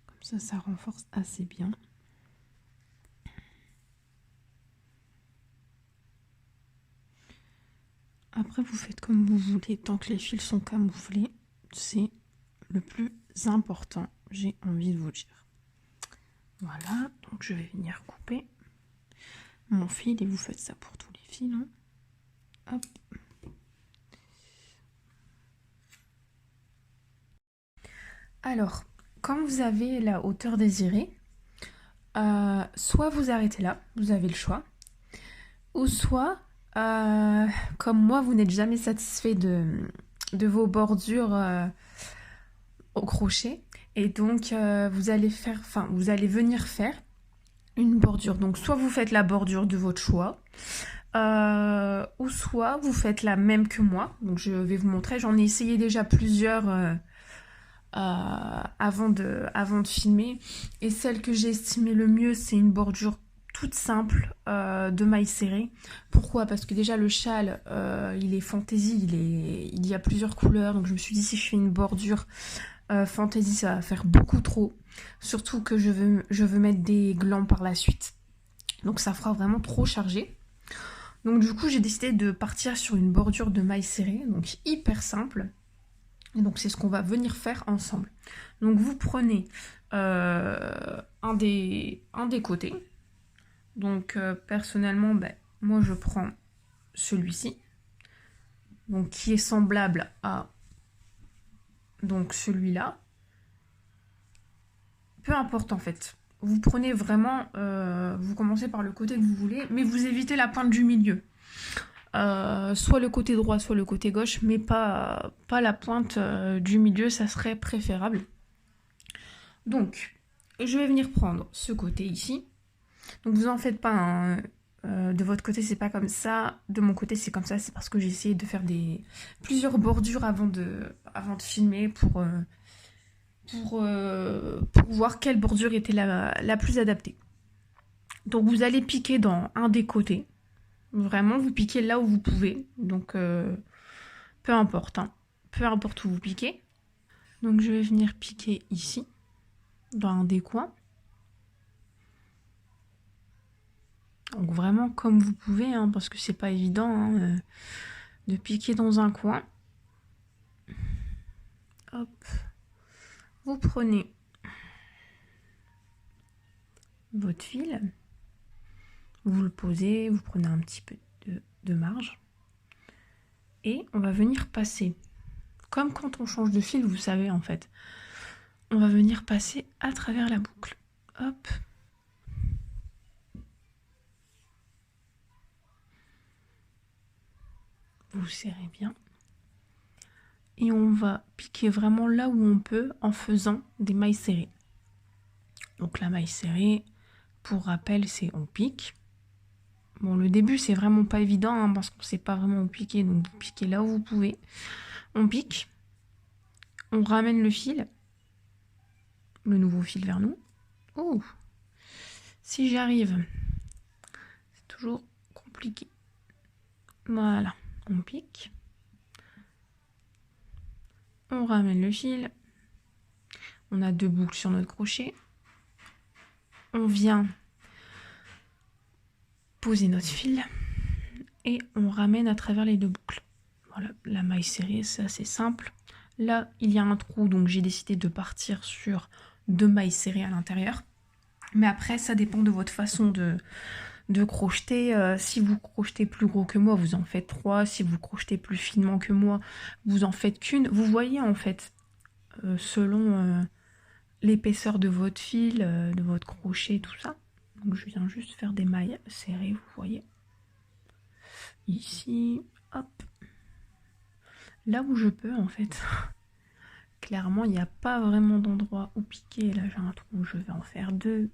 A: Comme ça renforce assez bien. Après, vous faites comme vous voulez. Tant que les fils sont camouflés, c'est le plus important, j'ai envie de vous dire. Voilà, donc je vais venir couper mon fil et vous faites ça pour tous les fils. Hein. Hop. Alors, quand vous avez la hauteur désirée, soit vous arrêtez là, vous avez le choix, ou soit, comme moi, vous n'êtes jamais satisfait de vos bordures au crochet, et donc vous allez venir faire une bordure. Donc soit vous faites la bordure de votre choix, ou soit vous faites la même que moi. Donc je vais vous montrer, j'en ai essayé déjà plusieurs avant de filmer, et celle que j'ai estimée le mieux, c'est une bordure toute simple de mailles serrées. Pourquoi? Parce que déjà le châle il est fantaisie, il y a plusieurs couleurs, donc je me suis dit si je fais une bordure fantaisie ça va faire beaucoup trop, surtout que je veux mettre des glands par la suite, donc ça fera vraiment trop chargé. Donc du coup j'ai décidé de partir sur une bordure de mailles serrées, donc hyper simple. Et donc c'est ce qu'on va venir faire ensemble. Donc vous prenez un des côtés. Donc personnellement, moi je prends celui-ci, donc qui est semblable à donc celui-là. Peu importe en fait. Vous prenez vraiment, vous commencez par le côté que vous voulez, mais vous évitez la pointe du milieu. Soit le côté droit, soit le côté gauche, mais pas la pointe du milieu, ça serait préférable. Donc, je vais venir prendre ce côté ici. Donc, vous en faites pas, hein. De votre côté, c'est pas comme ça. De mon côté, c'est comme ça. C'est parce que j'ai essayé de faire plusieurs bordures avant de filmer pour voir quelle bordure était la plus adaptée. Donc, vous allez piquer dans un des côtés. Vraiment, vous piquez là où vous pouvez. Donc, peu importe. Hein. Peu importe où vous piquez. Donc, je vais venir piquer ici, dans un des coins. Donc, vraiment comme vous pouvez, hein, parce que c'est pas évident hein, de piquer dans un coin. Hop. Vous prenez votre fil. Vous le posez, vous prenez un petit peu de marge. Et on va venir passer. Comme quand on change de fil, vous savez en fait. On va venir passer à travers la boucle. Hop. Vous serrez bien. Et on va piquer vraiment là où on peut en faisant des mailles serrées. Donc la maille serrée, pour rappel, c'est on pique. Bon, le début, c'est vraiment pas évident hein, parce qu'on sait pas vraiment où piquer. Donc vous piquez là où vous pouvez. On pique. On ramène le fil. Le nouveau fil vers nous. Oh! Si j'y arrive, c'est toujours compliqué. Voilà, on pique. On ramène le fil. On a 2 boucles sur notre crochet. On vient poser notre fil et on ramène à travers les 2 boucles. Voilà, la maille serrée, c'est assez simple. Là, il y a un trou, donc j'ai décidé de partir sur 2 mailles serrées à l'intérieur. Mais après, ça dépend de votre façon de crocheter. Si vous crochetez plus gros que moi, vous en faites 3. Si vous crochetez plus finement que moi, vous en faites qu'une. Vous voyez en fait, selon l'épaisseur de votre fil, de votre crochet, tout ça. Donc je viens juste faire des mailles serrées, vous voyez. Ici, hop. Là où je peux en fait. Clairement, il n'y a pas vraiment d'endroit où piquer. Là, j'ai un trou, je vais en faire 2.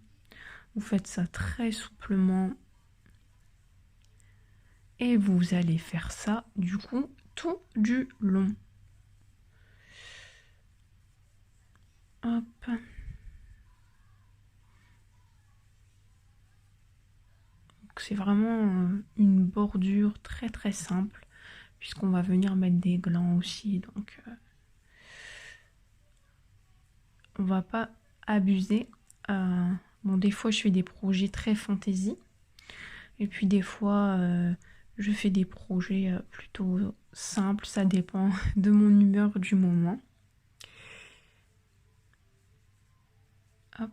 A: Vous faites ça très souplement. Et vous allez faire ça, du coup, tout du long. Hop. C'est vraiment une bordure très très simple, puisqu'on va venir mettre des glands aussi. Donc, on va pas abuser. Bon, des fois, je fais des projets très fantaisie. Et puis, des fois, je fais des projets plutôt simples. Ça dépend de mon humeur du moment. Hop.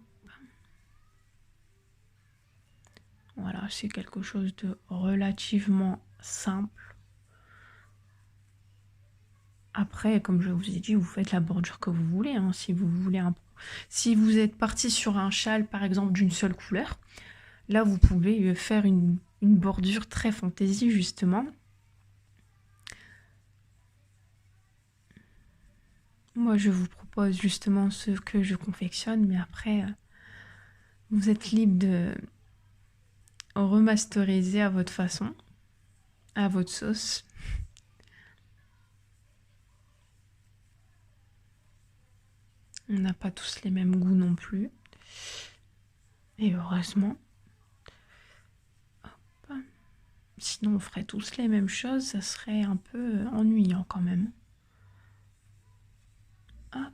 A: Voilà, c'est quelque chose de relativement simple. Après, comme je vous ai dit, vous faites la bordure que vous voulez. Hein. Si vous voulez Si vous êtes parti sur un châle, par exemple, d'une seule couleur, là, vous pouvez faire une bordure très fantaisie, justement. Moi, je vous propose justement ce que je confectionne, mais après, vous êtes libre de remasteriser à votre façon, à votre sauce. On n'a pas tous les mêmes goûts non plus. Et heureusement. Hop. Sinon, on ferait tous les mêmes choses, ça serait un peu ennuyant quand même. Hop.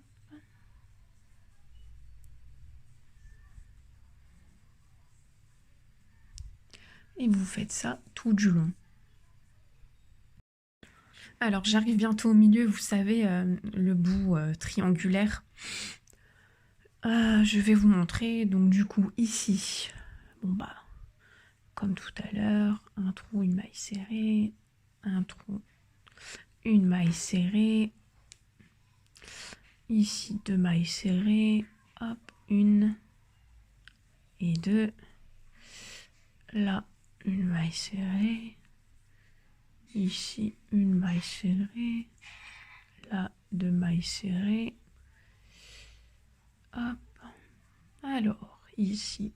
A: Et vous faites ça tout du long. Alors, j'arrive bientôt au milieu, vous savez, le bout triangulaire. Je vais vous montrer, donc du coup, ici, bon bah, comme tout à l'heure, un trou, une maille serrée, un trou, une maille serrée, ici 2 mailles serrées, hop, 1 et 2, là, une maille serrée, ici, une maille serrée, là, 2 mailles serrées, hop, alors, ici,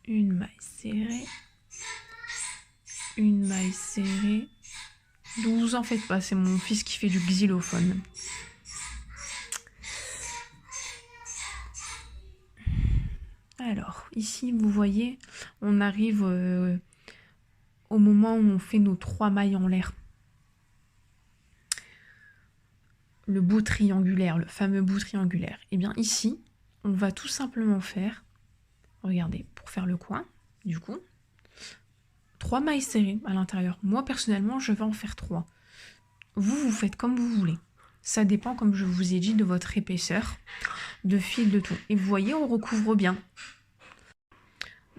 A: une maille serrée, une maille serrée. Donc vous en faites pas, c'est mon fils qui fait du xylophone. Alors, ici, vous voyez, on arrive au moment où on fait nos 3 mailles en l'air. Le bout triangulaire, le fameux bout triangulaire. Et bien ici, on va tout simplement faire, regardez, pour faire le coin, du coup, 3 mailles serrées à l'intérieur. Moi, personnellement, je vais en faire 3. Vous faites comme vous voulez. Ça dépend, comme je vous ai dit, de votre épaisseur, de fil, de tout. Et vous voyez, on recouvre bien.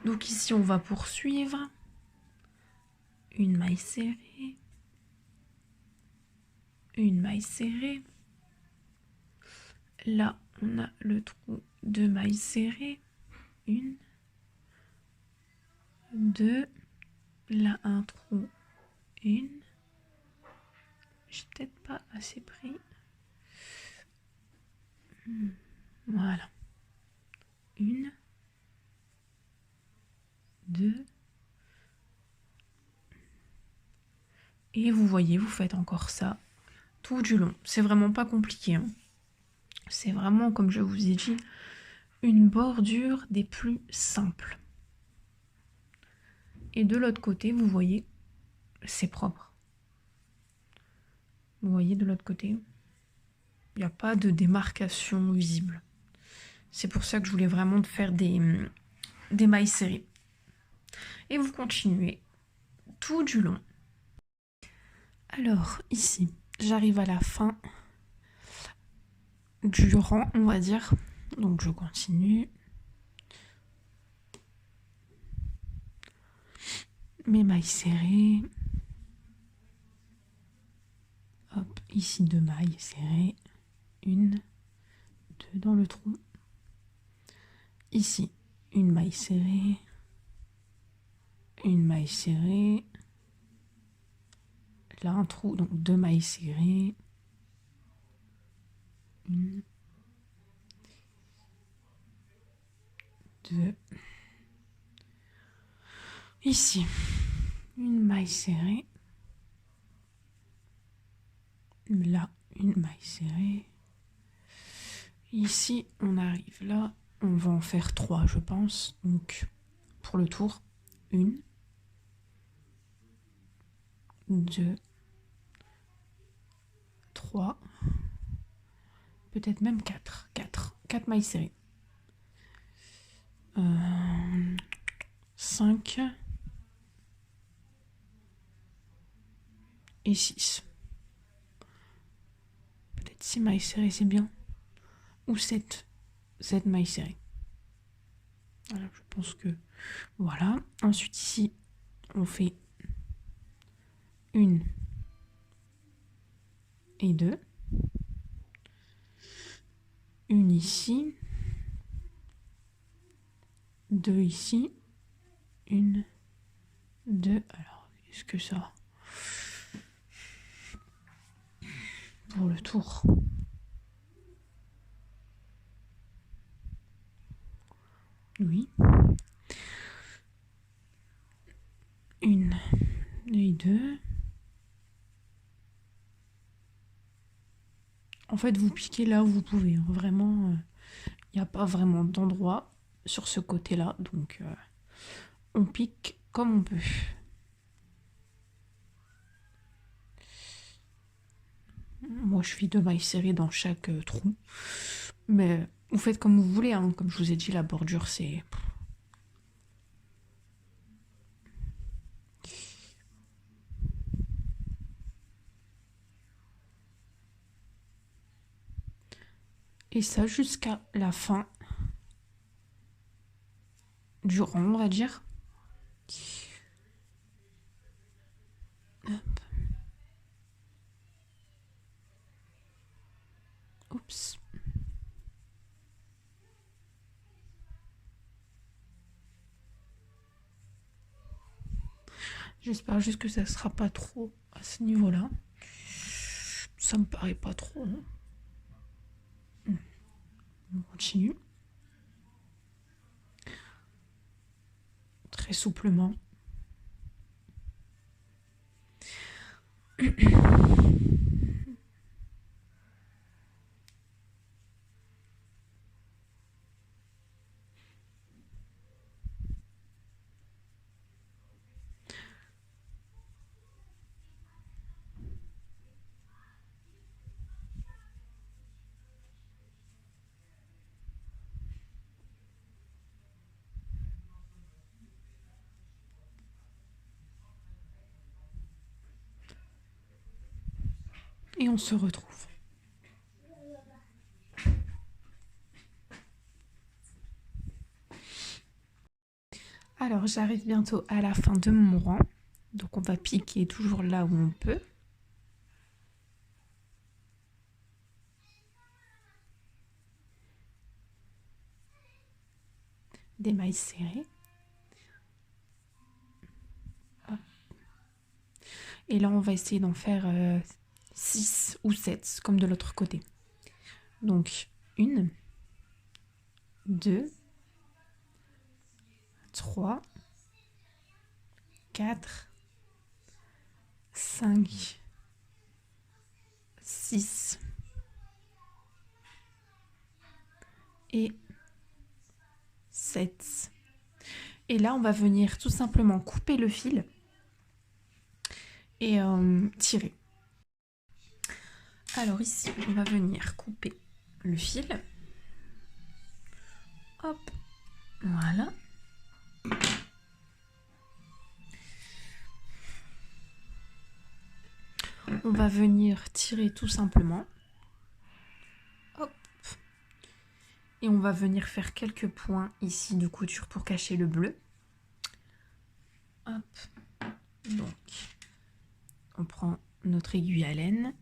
A: Donc ici, on va poursuivre. Une maille serrée. Une maille serrée. Là, on a le trou de mailles serrées. 1, 2. Là, un trou. 1. J'ai peut-être pas assez pris. Voilà. 1, 2. Et vous voyez, vous faites encore ça tout du long. C'est vraiment pas compliqué. Hein. C'est vraiment, comme je vous ai dit, une bordure des plus simples. Et de l'autre côté, vous voyez, c'est propre. Vous voyez de l'autre côté, il n'y a pas de démarcation visible. C'est pour ça que je voulais vraiment faire des mailles serrées. Et vous continuez tout du long. Alors, ici, j'arrive à la fin du rang, on va dire. Donc, je continue. Mes mailles serrées. Hop, ici 2 mailles serrées. 1, 2 dans le trou. Ici, une maille serrée. Une maille serrée. Là, un trou, donc 2 mailles serrées. 1, 2. Ici, une maille serrée. Là, une maille serrée. Ici, on arrive là. On va en faire 3, je pense. Donc, pour le tour, 1, 2, 3. Peut-être même 4. 4 mailles serrées. 5 et 6. Peut-être 6 mailles serrées, c'est bien. Ou 7 mailles serrées. Voilà, je pense que... Voilà. Ensuite, ici, on fait 1 et 2. Une ici. 2 ici. 1, 2. Alors, est-ce que ça... Pour le tour. Oui. 1 et 2. En fait, vous piquez là où vous pouvez. Hein. Vraiment, il n'y a pas vraiment d'endroit sur ce côté-là. Donc, on pique comme on peut. Moi, je fais 2 mailles serrées dans chaque trou. Mais vous faites comme vous voulez. Hein. Comme je vous ai dit, la bordure, c'est... Et ça jusqu'à la fin du rang, on va dire. Hop. Oups. J'espère juste que ça sera pas trop à ce niveau-là. Ça me paraît pas trop. Hein. On continue. Très souplement. Et on se retrouve. Alors, j'arrive bientôt à la fin de mon rang. Donc, on va piquer toujours là où on peut. Des mailles serrées. Hop. Et là, on va essayer d'en faire 6 ou 7, comme de l'autre côté. Donc, 1, 2, 3, 4, 5, 6 et 7. Et là, on va venir tout simplement couper le fil et tirer. Alors ici, on va venir couper le fil. Hop, voilà. On va venir tirer tout simplement. Hop. Et on va venir faire quelques points ici de couture pour cacher le bleu. Hop. Donc, on prend notre aiguille à laine.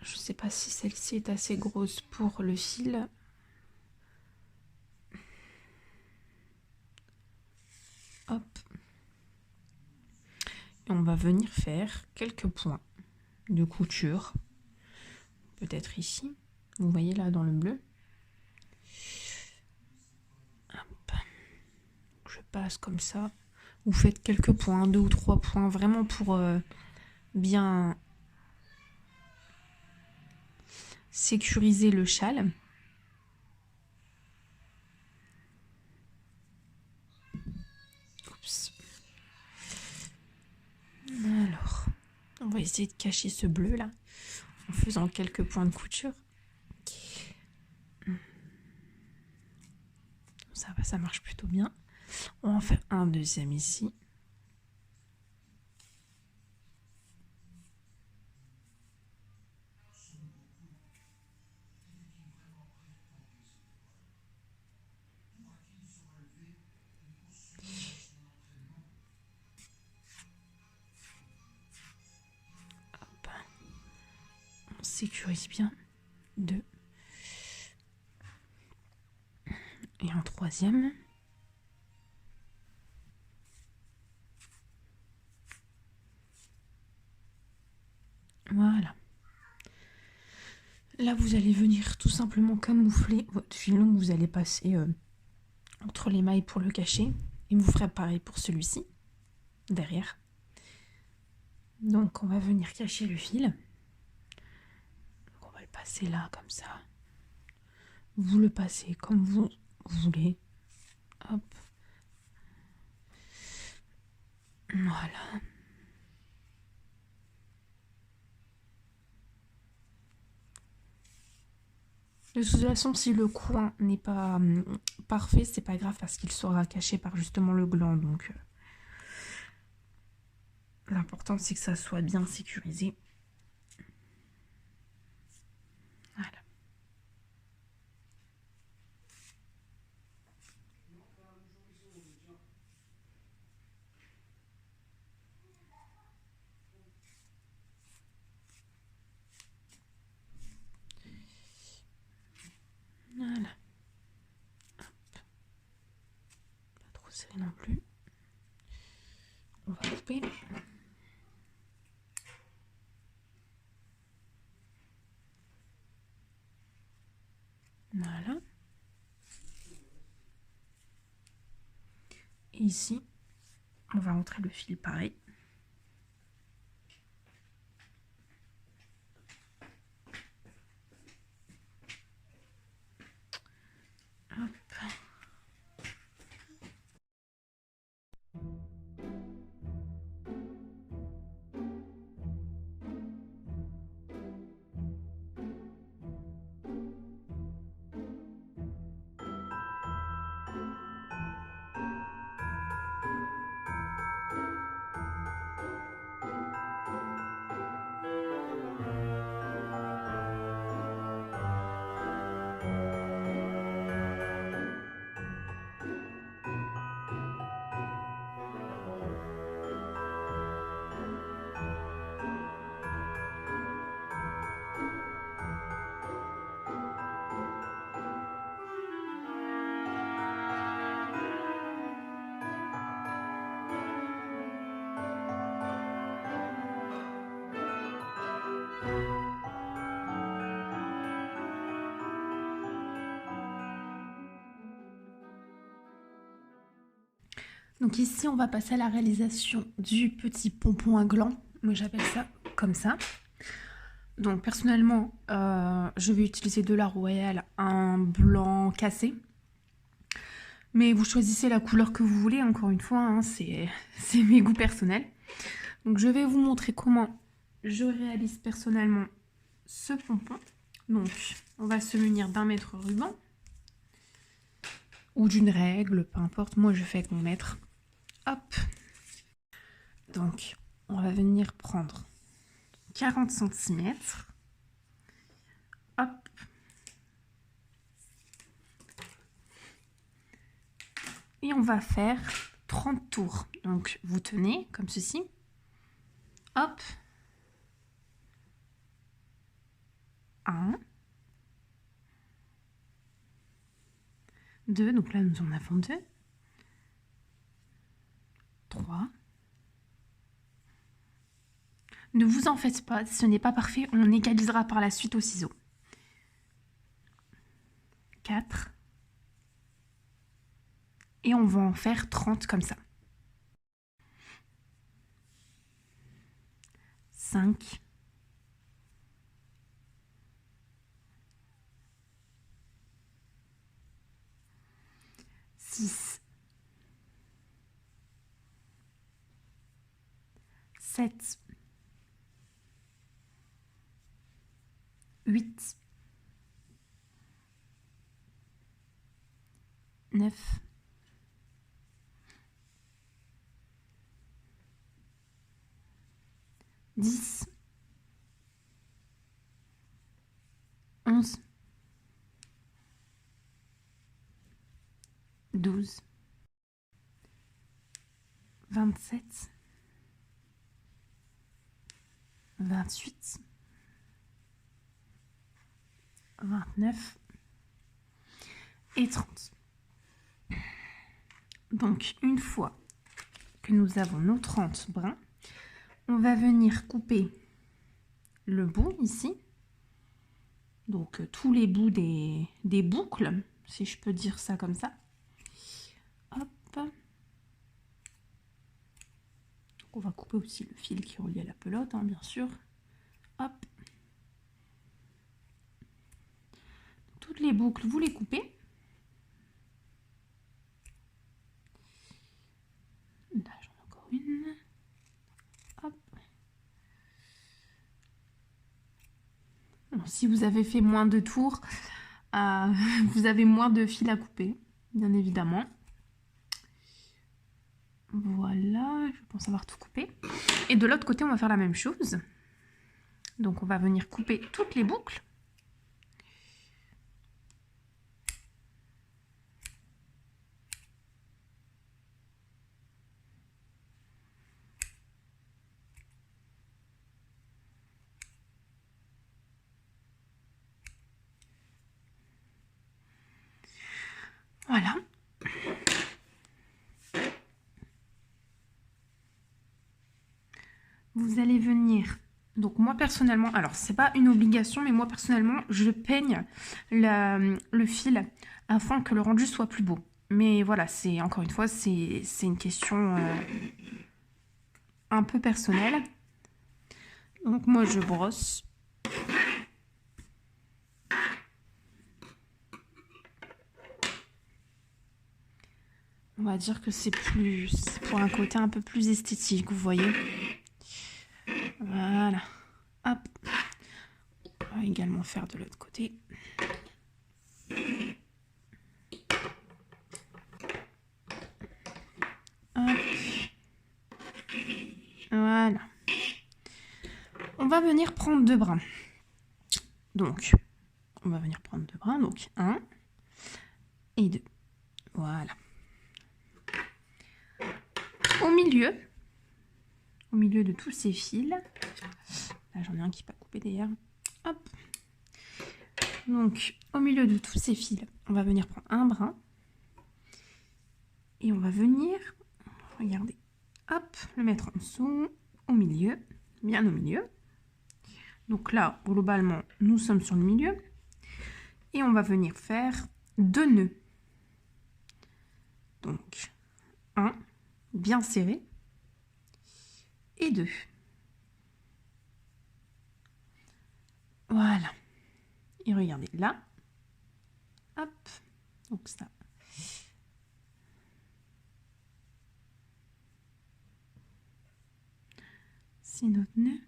A: Je ne sais pas si celle-ci est assez grosse pour le fil. Hop. Et on va venir faire quelques points de couture. Peut-être ici. Vous voyez là dans le bleu. Hop. Je passe comme ça. Vous faites quelques points, 2 ou 3 points, vraiment pour bien sécuriser le châle. Oups. Alors, on va essayer de cacher ce bleu là en faisant quelques points de couture. Ça va, ça marche plutôt bien. On va en faire un deuxième ici. Hop. On sécurise bien. 2. Et un troisième. Voilà. Là, vous allez venir tout simplement camoufler votre filon que vous allez passer entre les mailles pour le cacher. Et vous ferez pareil pour celui-ci, derrière. Donc, on va venir cacher le fil. Donc, on va le passer là, comme ça. Vous le passez comme vous voulez. Hop. Voilà. De toute façon, si le coin n'est pas parfait, c'est pas grave parce qu'il sera caché par justement le gland. Donc, l'important c'est que ça soit bien sécurisé. Voilà. Voilà. Hop. Pas trop serré non plus. On va couper. Voilà. Et ici, on va rentrer le fil pareil. Hop. Donc ici, on va passer à la réalisation du petit pompon à gland. Moi, j'appelle ça comme ça. Donc personnellement, je vais utiliser de la Royale, un blanc cassé. Mais vous choisissez la couleur que vous voulez, encore une fois, hein, c'est mes goûts personnels. Donc je vais vous montrer comment je réalise personnellement ce pompon. Donc on va se munir d'un mètre ruban ou d'une règle, peu importe. Moi je fais avec mon mètre. Hop. Donc on va venir prendre 40 cm. Hop. Et on va faire 30 tours. Donc vous tenez comme ceci. Hop. 1. 2. Donc là nous en avons 2. 3. Ne vous en faites pas, ce n'est pas parfait, on égalisera par la suite au ciseau. 4. Et on va en faire 30 comme ça. 5. 6. 7. 8. 9. 10. 11. 12. 27. 28. 29 et 30. Donc, une fois que nous avons nos 30 brins, on va venir couper le bout ici. Donc tous les bouts des boucles, si je peux dire ça comme ça. Hop. On va couper aussi le fil qui est relié à la pelote, hein, bien sûr. Hop. Toutes les boucles, vous les coupez. Là, j'en ai encore une. Hop. Bon, si vous avez fait moins de tours, vous avez moins de fil à couper, bien évidemment. Voilà, je pense avoir tout coupé. Et de l'autre côté, on va faire la même chose. Donc, on va venir couper toutes les boucles. Voilà. Vous allez venir, donc moi personnellement, alors c'est pas une obligation, mais moi personnellement, je peigne le fil afin que le rendu soit plus beau. Mais voilà, c'est encore une fois, c'est une question un peu personnelle. Donc moi je brosse. On va dire que c'est pour un côté un peu plus esthétique, vous voyez. Voilà. Hop. On va également faire de l'autre côté. Hop. Voilà. On va venir prendre 2 brins. Donc, on va venir prendre 2 brins. Donc, 1 et 2. Voilà. Au milieu de tous ces fils, là j'en ai un qui n'est pas coupé d'ailleurs, hop, donc au milieu de tous ces fils, on va venir prendre un brin, et on va venir, regardez, hop, le mettre en dessous, au milieu, bien au milieu, donc là, globalement, nous sommes sur le milieu, et on va venir faire 2 nœuds, donc, 1, bien serré, et 2. Voilà. Et regardez là. Hop. Donc ça. C'est notre nœud.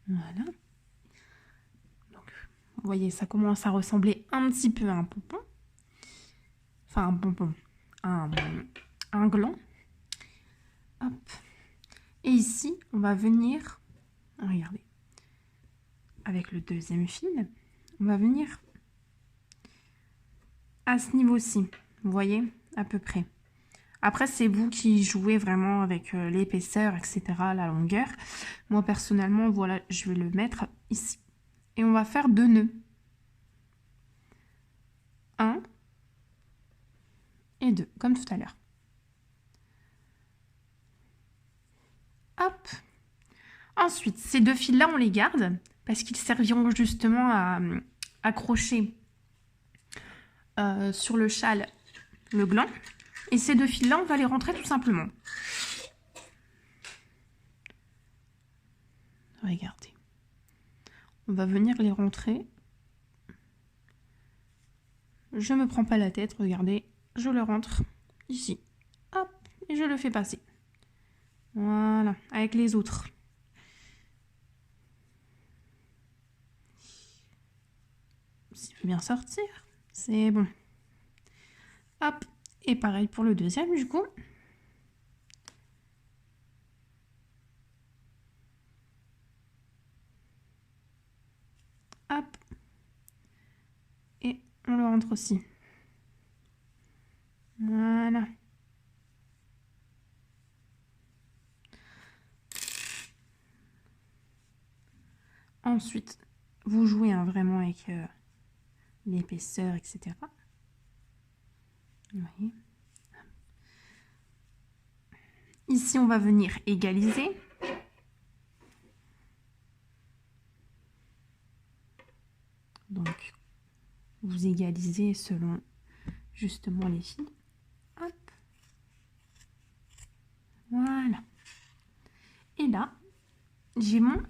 A: Voilà. Donc, vous voyez, ça commence à ressembler un petit peu à un pompon. Enfin, un pompon. Un gland. Hop. Et ici, on va venir, regardez, avec le deuxième fil, on va venir à ce niveau-ci, vous voyez, à peu près. Après, c'est vous qui jouez vraiment avec l'épaisseur, etc., la longueur. Moi, personnellement, voilà, je vais le mettre ici. Et on va faire 2 nœuds. 1 et 2, comme tout à l'heure. Hop. Ensuite, ces 2 fils-là, on les garde parce qu'ils serviront justement à accrocher sur le châle le gland. Et ces 2 fils-là, on va les rentrer tout simplement. Regardez. On va venir les rentrer. Je ne me prends pas la tête, regardez. Je le rentre ici. Hop, et je le fais passer. Voilà, avec les autres. S'il veut bien sortir, c'est bon. Hop, et pareil pour le deuxième du coup. Hop. Et on le rentre aussi. Voilà. Ensuite, vous jouez hein, vraiment avec l'épaisseur, etc. Vous voyez. Ici, on va venir égaliser. Donc, vous égalisez selon justement les fils. Hop. Voilà. Et là, j'ai mon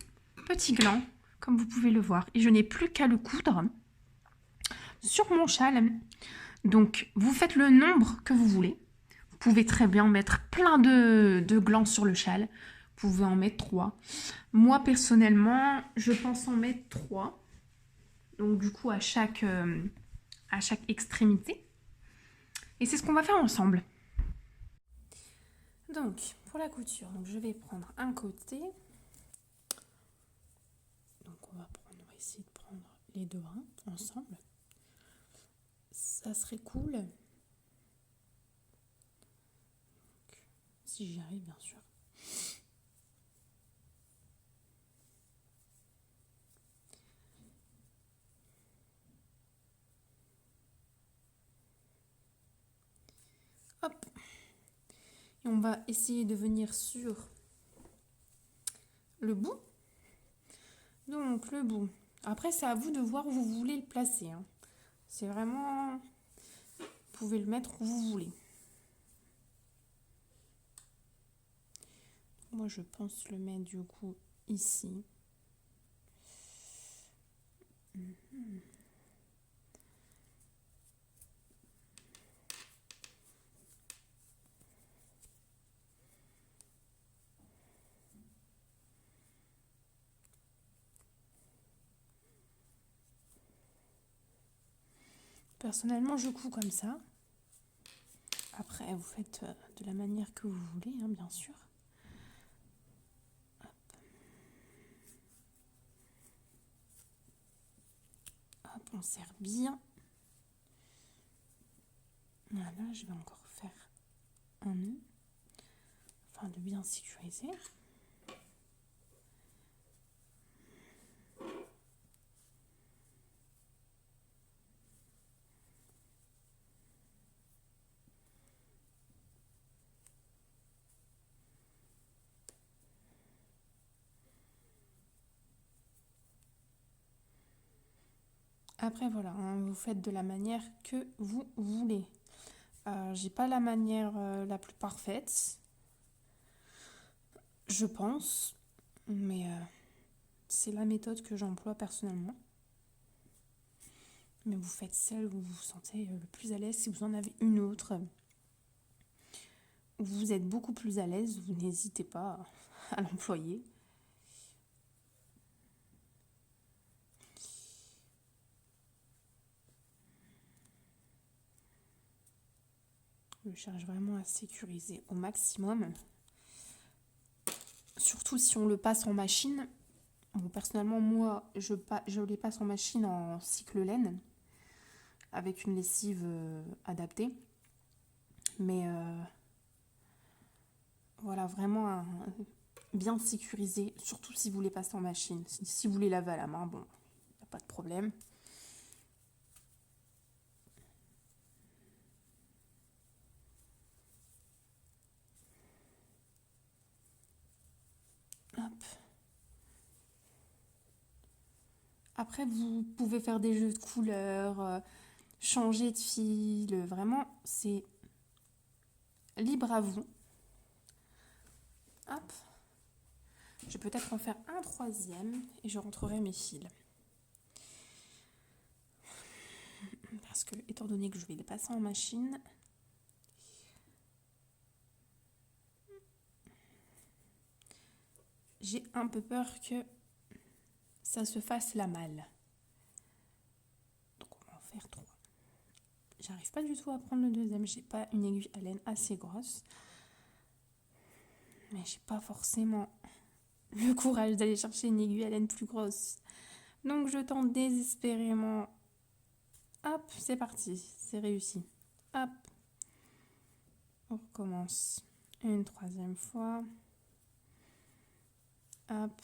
A: petit gland, comme vous pouvez le voir. Et je n'ai plus qu'à le coudre sur mon châle. Donc, vous faites le nombre que vous voulez. Vous pouvez très bien mettre plein de glands sur le châle. Vous pouvez en mettre 3. Moi, personnellement, je pense en mettre 3. Donc, du coup, à chaque extrémité. Et c'est ce qu'on va faire ensemble. Donc, pour la couture, donc je vais prendre un côté. Donc, on va essayer de prendre les deux brins ensemble. Ça serait cool. Donc, si j'y arrive, bien sûr. Hop. Et on va essayer de venir sur le bout. Donc, le bout. Après, c'est à vous de voir où vous voulez le placer. Hein. C'est vraiment... Vous pouvez le mettre où vous voulez. Moi, je pense le mettre du coup ici. Personnellement, je couds comme ça. Après, vous faites de la manière que vous voulez, hein, bien sûr. Hop. Hop, on serre bien. Voilà, je vais encore faire un nœud, afin de bien sécuriser. Après, voilà, hein, vous faites de la manière que vous voulez. J'ai pas la manière la plus parfaite, je pense, mais c'est la méthode que j'emploie personnellement. Mais vous faites celle où vous vous sentez le plus à l'aise. Si vous en avez une autre où vous êtes beaucoup plus à l'aise, vous n'hésitez pas à l'employer. Je cherche vraiment à sécuriser au maximum. Surtout si on le passe en machine. Bon, personnellement, moi, je les passe en machine en cycle laine avec une lessive adaptée. Mais voilà, vraiment bien sécurisé, surtout si vous les passez en machine. Si vous les lavez à la main, bon, il n'y a pas de problème. Hop. Après, vous pouvez faire des jeux de couleurs, changer de fil. Vraiment, c'est libre à vous. Hop. Je vais peut-être en faire un troisième et je rentrerai mes fils. Parce que, étant donné que je vais les passer en machine, j'ai un peu peur que ça se fasse la malle. Donc on va en faire 3. J'arrive pas du tout à prendre le deuxième. J'ai pas une aiguille à laine assez grosse. Mais j'ai pas forcément le courage d'aller chercher une aiguille à laine plus grosse. Donc je tente désespérément. Hop, c'est parti. C'est réussi. Hop. On recommence une troisième fois. Hop.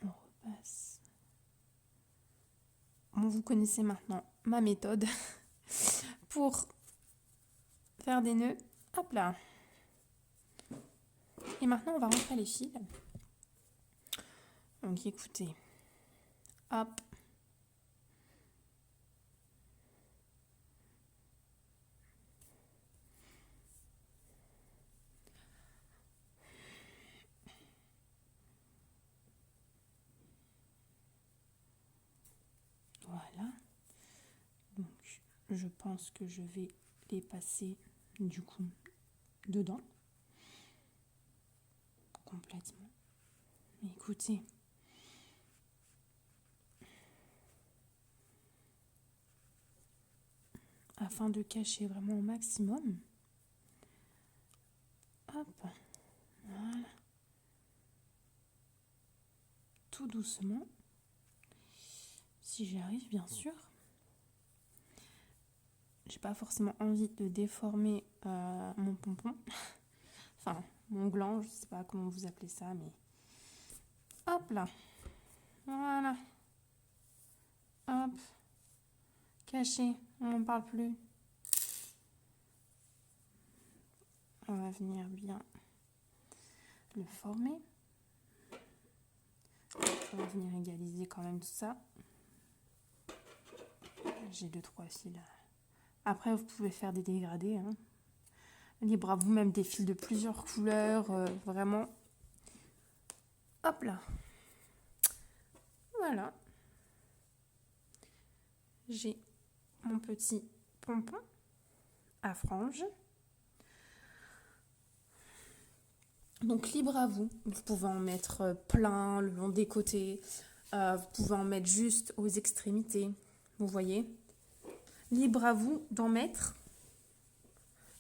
A: On repasse. Bon, vous connaissez maintenant ma méthode pour faire des nœuds. Hop là. Et maintenant, on va rentrer les fils. Donc, écoutez. Hop. Voilà. Donc, je pense que je vais les passer du coup dedans. Complètement. Écoutez. Afin de cacher vraiment au maximum. Hop. Voilà. Tout doucement. Si j'y arrive, bien sûr. J'ai pas forcément envie de déformer mon pompon. Enfin, mon gland, je sais pas comment vous appelez ça, mais... Hop là. Voilà. Hop. Caché. On n'en parle plus. On va venir bien le former. On va venir égaliser quand même tout ça. J'ai 2-3 fils. Après, vous pouvez faire des dégradés. Hein. Libre à vous, même des fils de plusieurs couleurs. Vraiment. Hop là. Voilà. J'ai mon petit pompon à franges. Donc, libre à vous. Vous pouvez en mettre plein le long des côtés. Vous pouvez en mettre juste aux extrémités. Vous voyez ? Libre à vous d'en mettre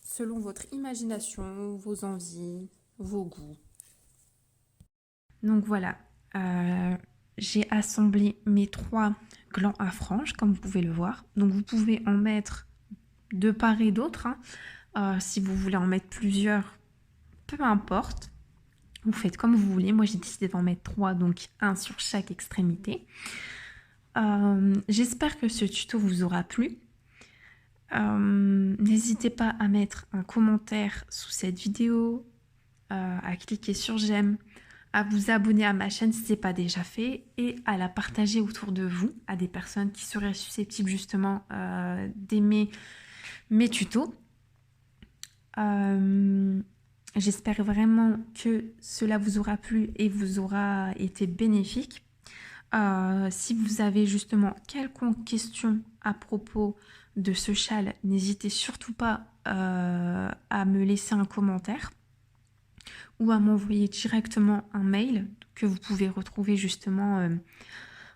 A: selon votre imagination, vos envies, vos goûts. Donc voilà, j'ai assemblé mes 3 glands à franges, comme vous pouvez le voir. Donc vous pouvez en mettre de part et d'autre. Hein. Si vous voulez en mettre plusieurs, peu importe. Vous faites comme vous voulez. Moi, j'ai décidé d'en mettre 3, donc 1 sur chaque extrémité. J'espère que ce tuto vous aura plu. N'hésitez pas à mettre un commentaire sous cette vidéo, à cliquer sur j'aime, à vous abonner à ma chaîne si ce n'est pas déjà fait et à la partager autour de vous à des personnes qui seraient susceptibles justement d'aimer mes tutos. J'espère vraiment que cela vous aura plu et vous aura été bénéfique. Si vous avez justement quelconque question à propos de ce châle, n'hésitez surtout pas à me laisser un commentaire ou à m'envoyer directement un mail que vous pouvez retrouver justement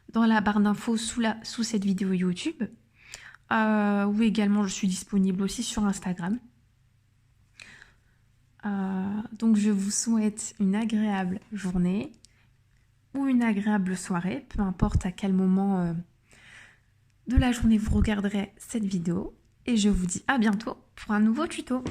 A: dans la barre d'infos sous cette vidéo YouTube. Ou également, je suis disponible aussi sur Instagram. Donc, je vous souhaite une agréable journée ou une agréable soirée, peu importe à quel moment de la journée vous regarderez cette vidéo. Et je vous dis à bientôt pour un nouveau tuto.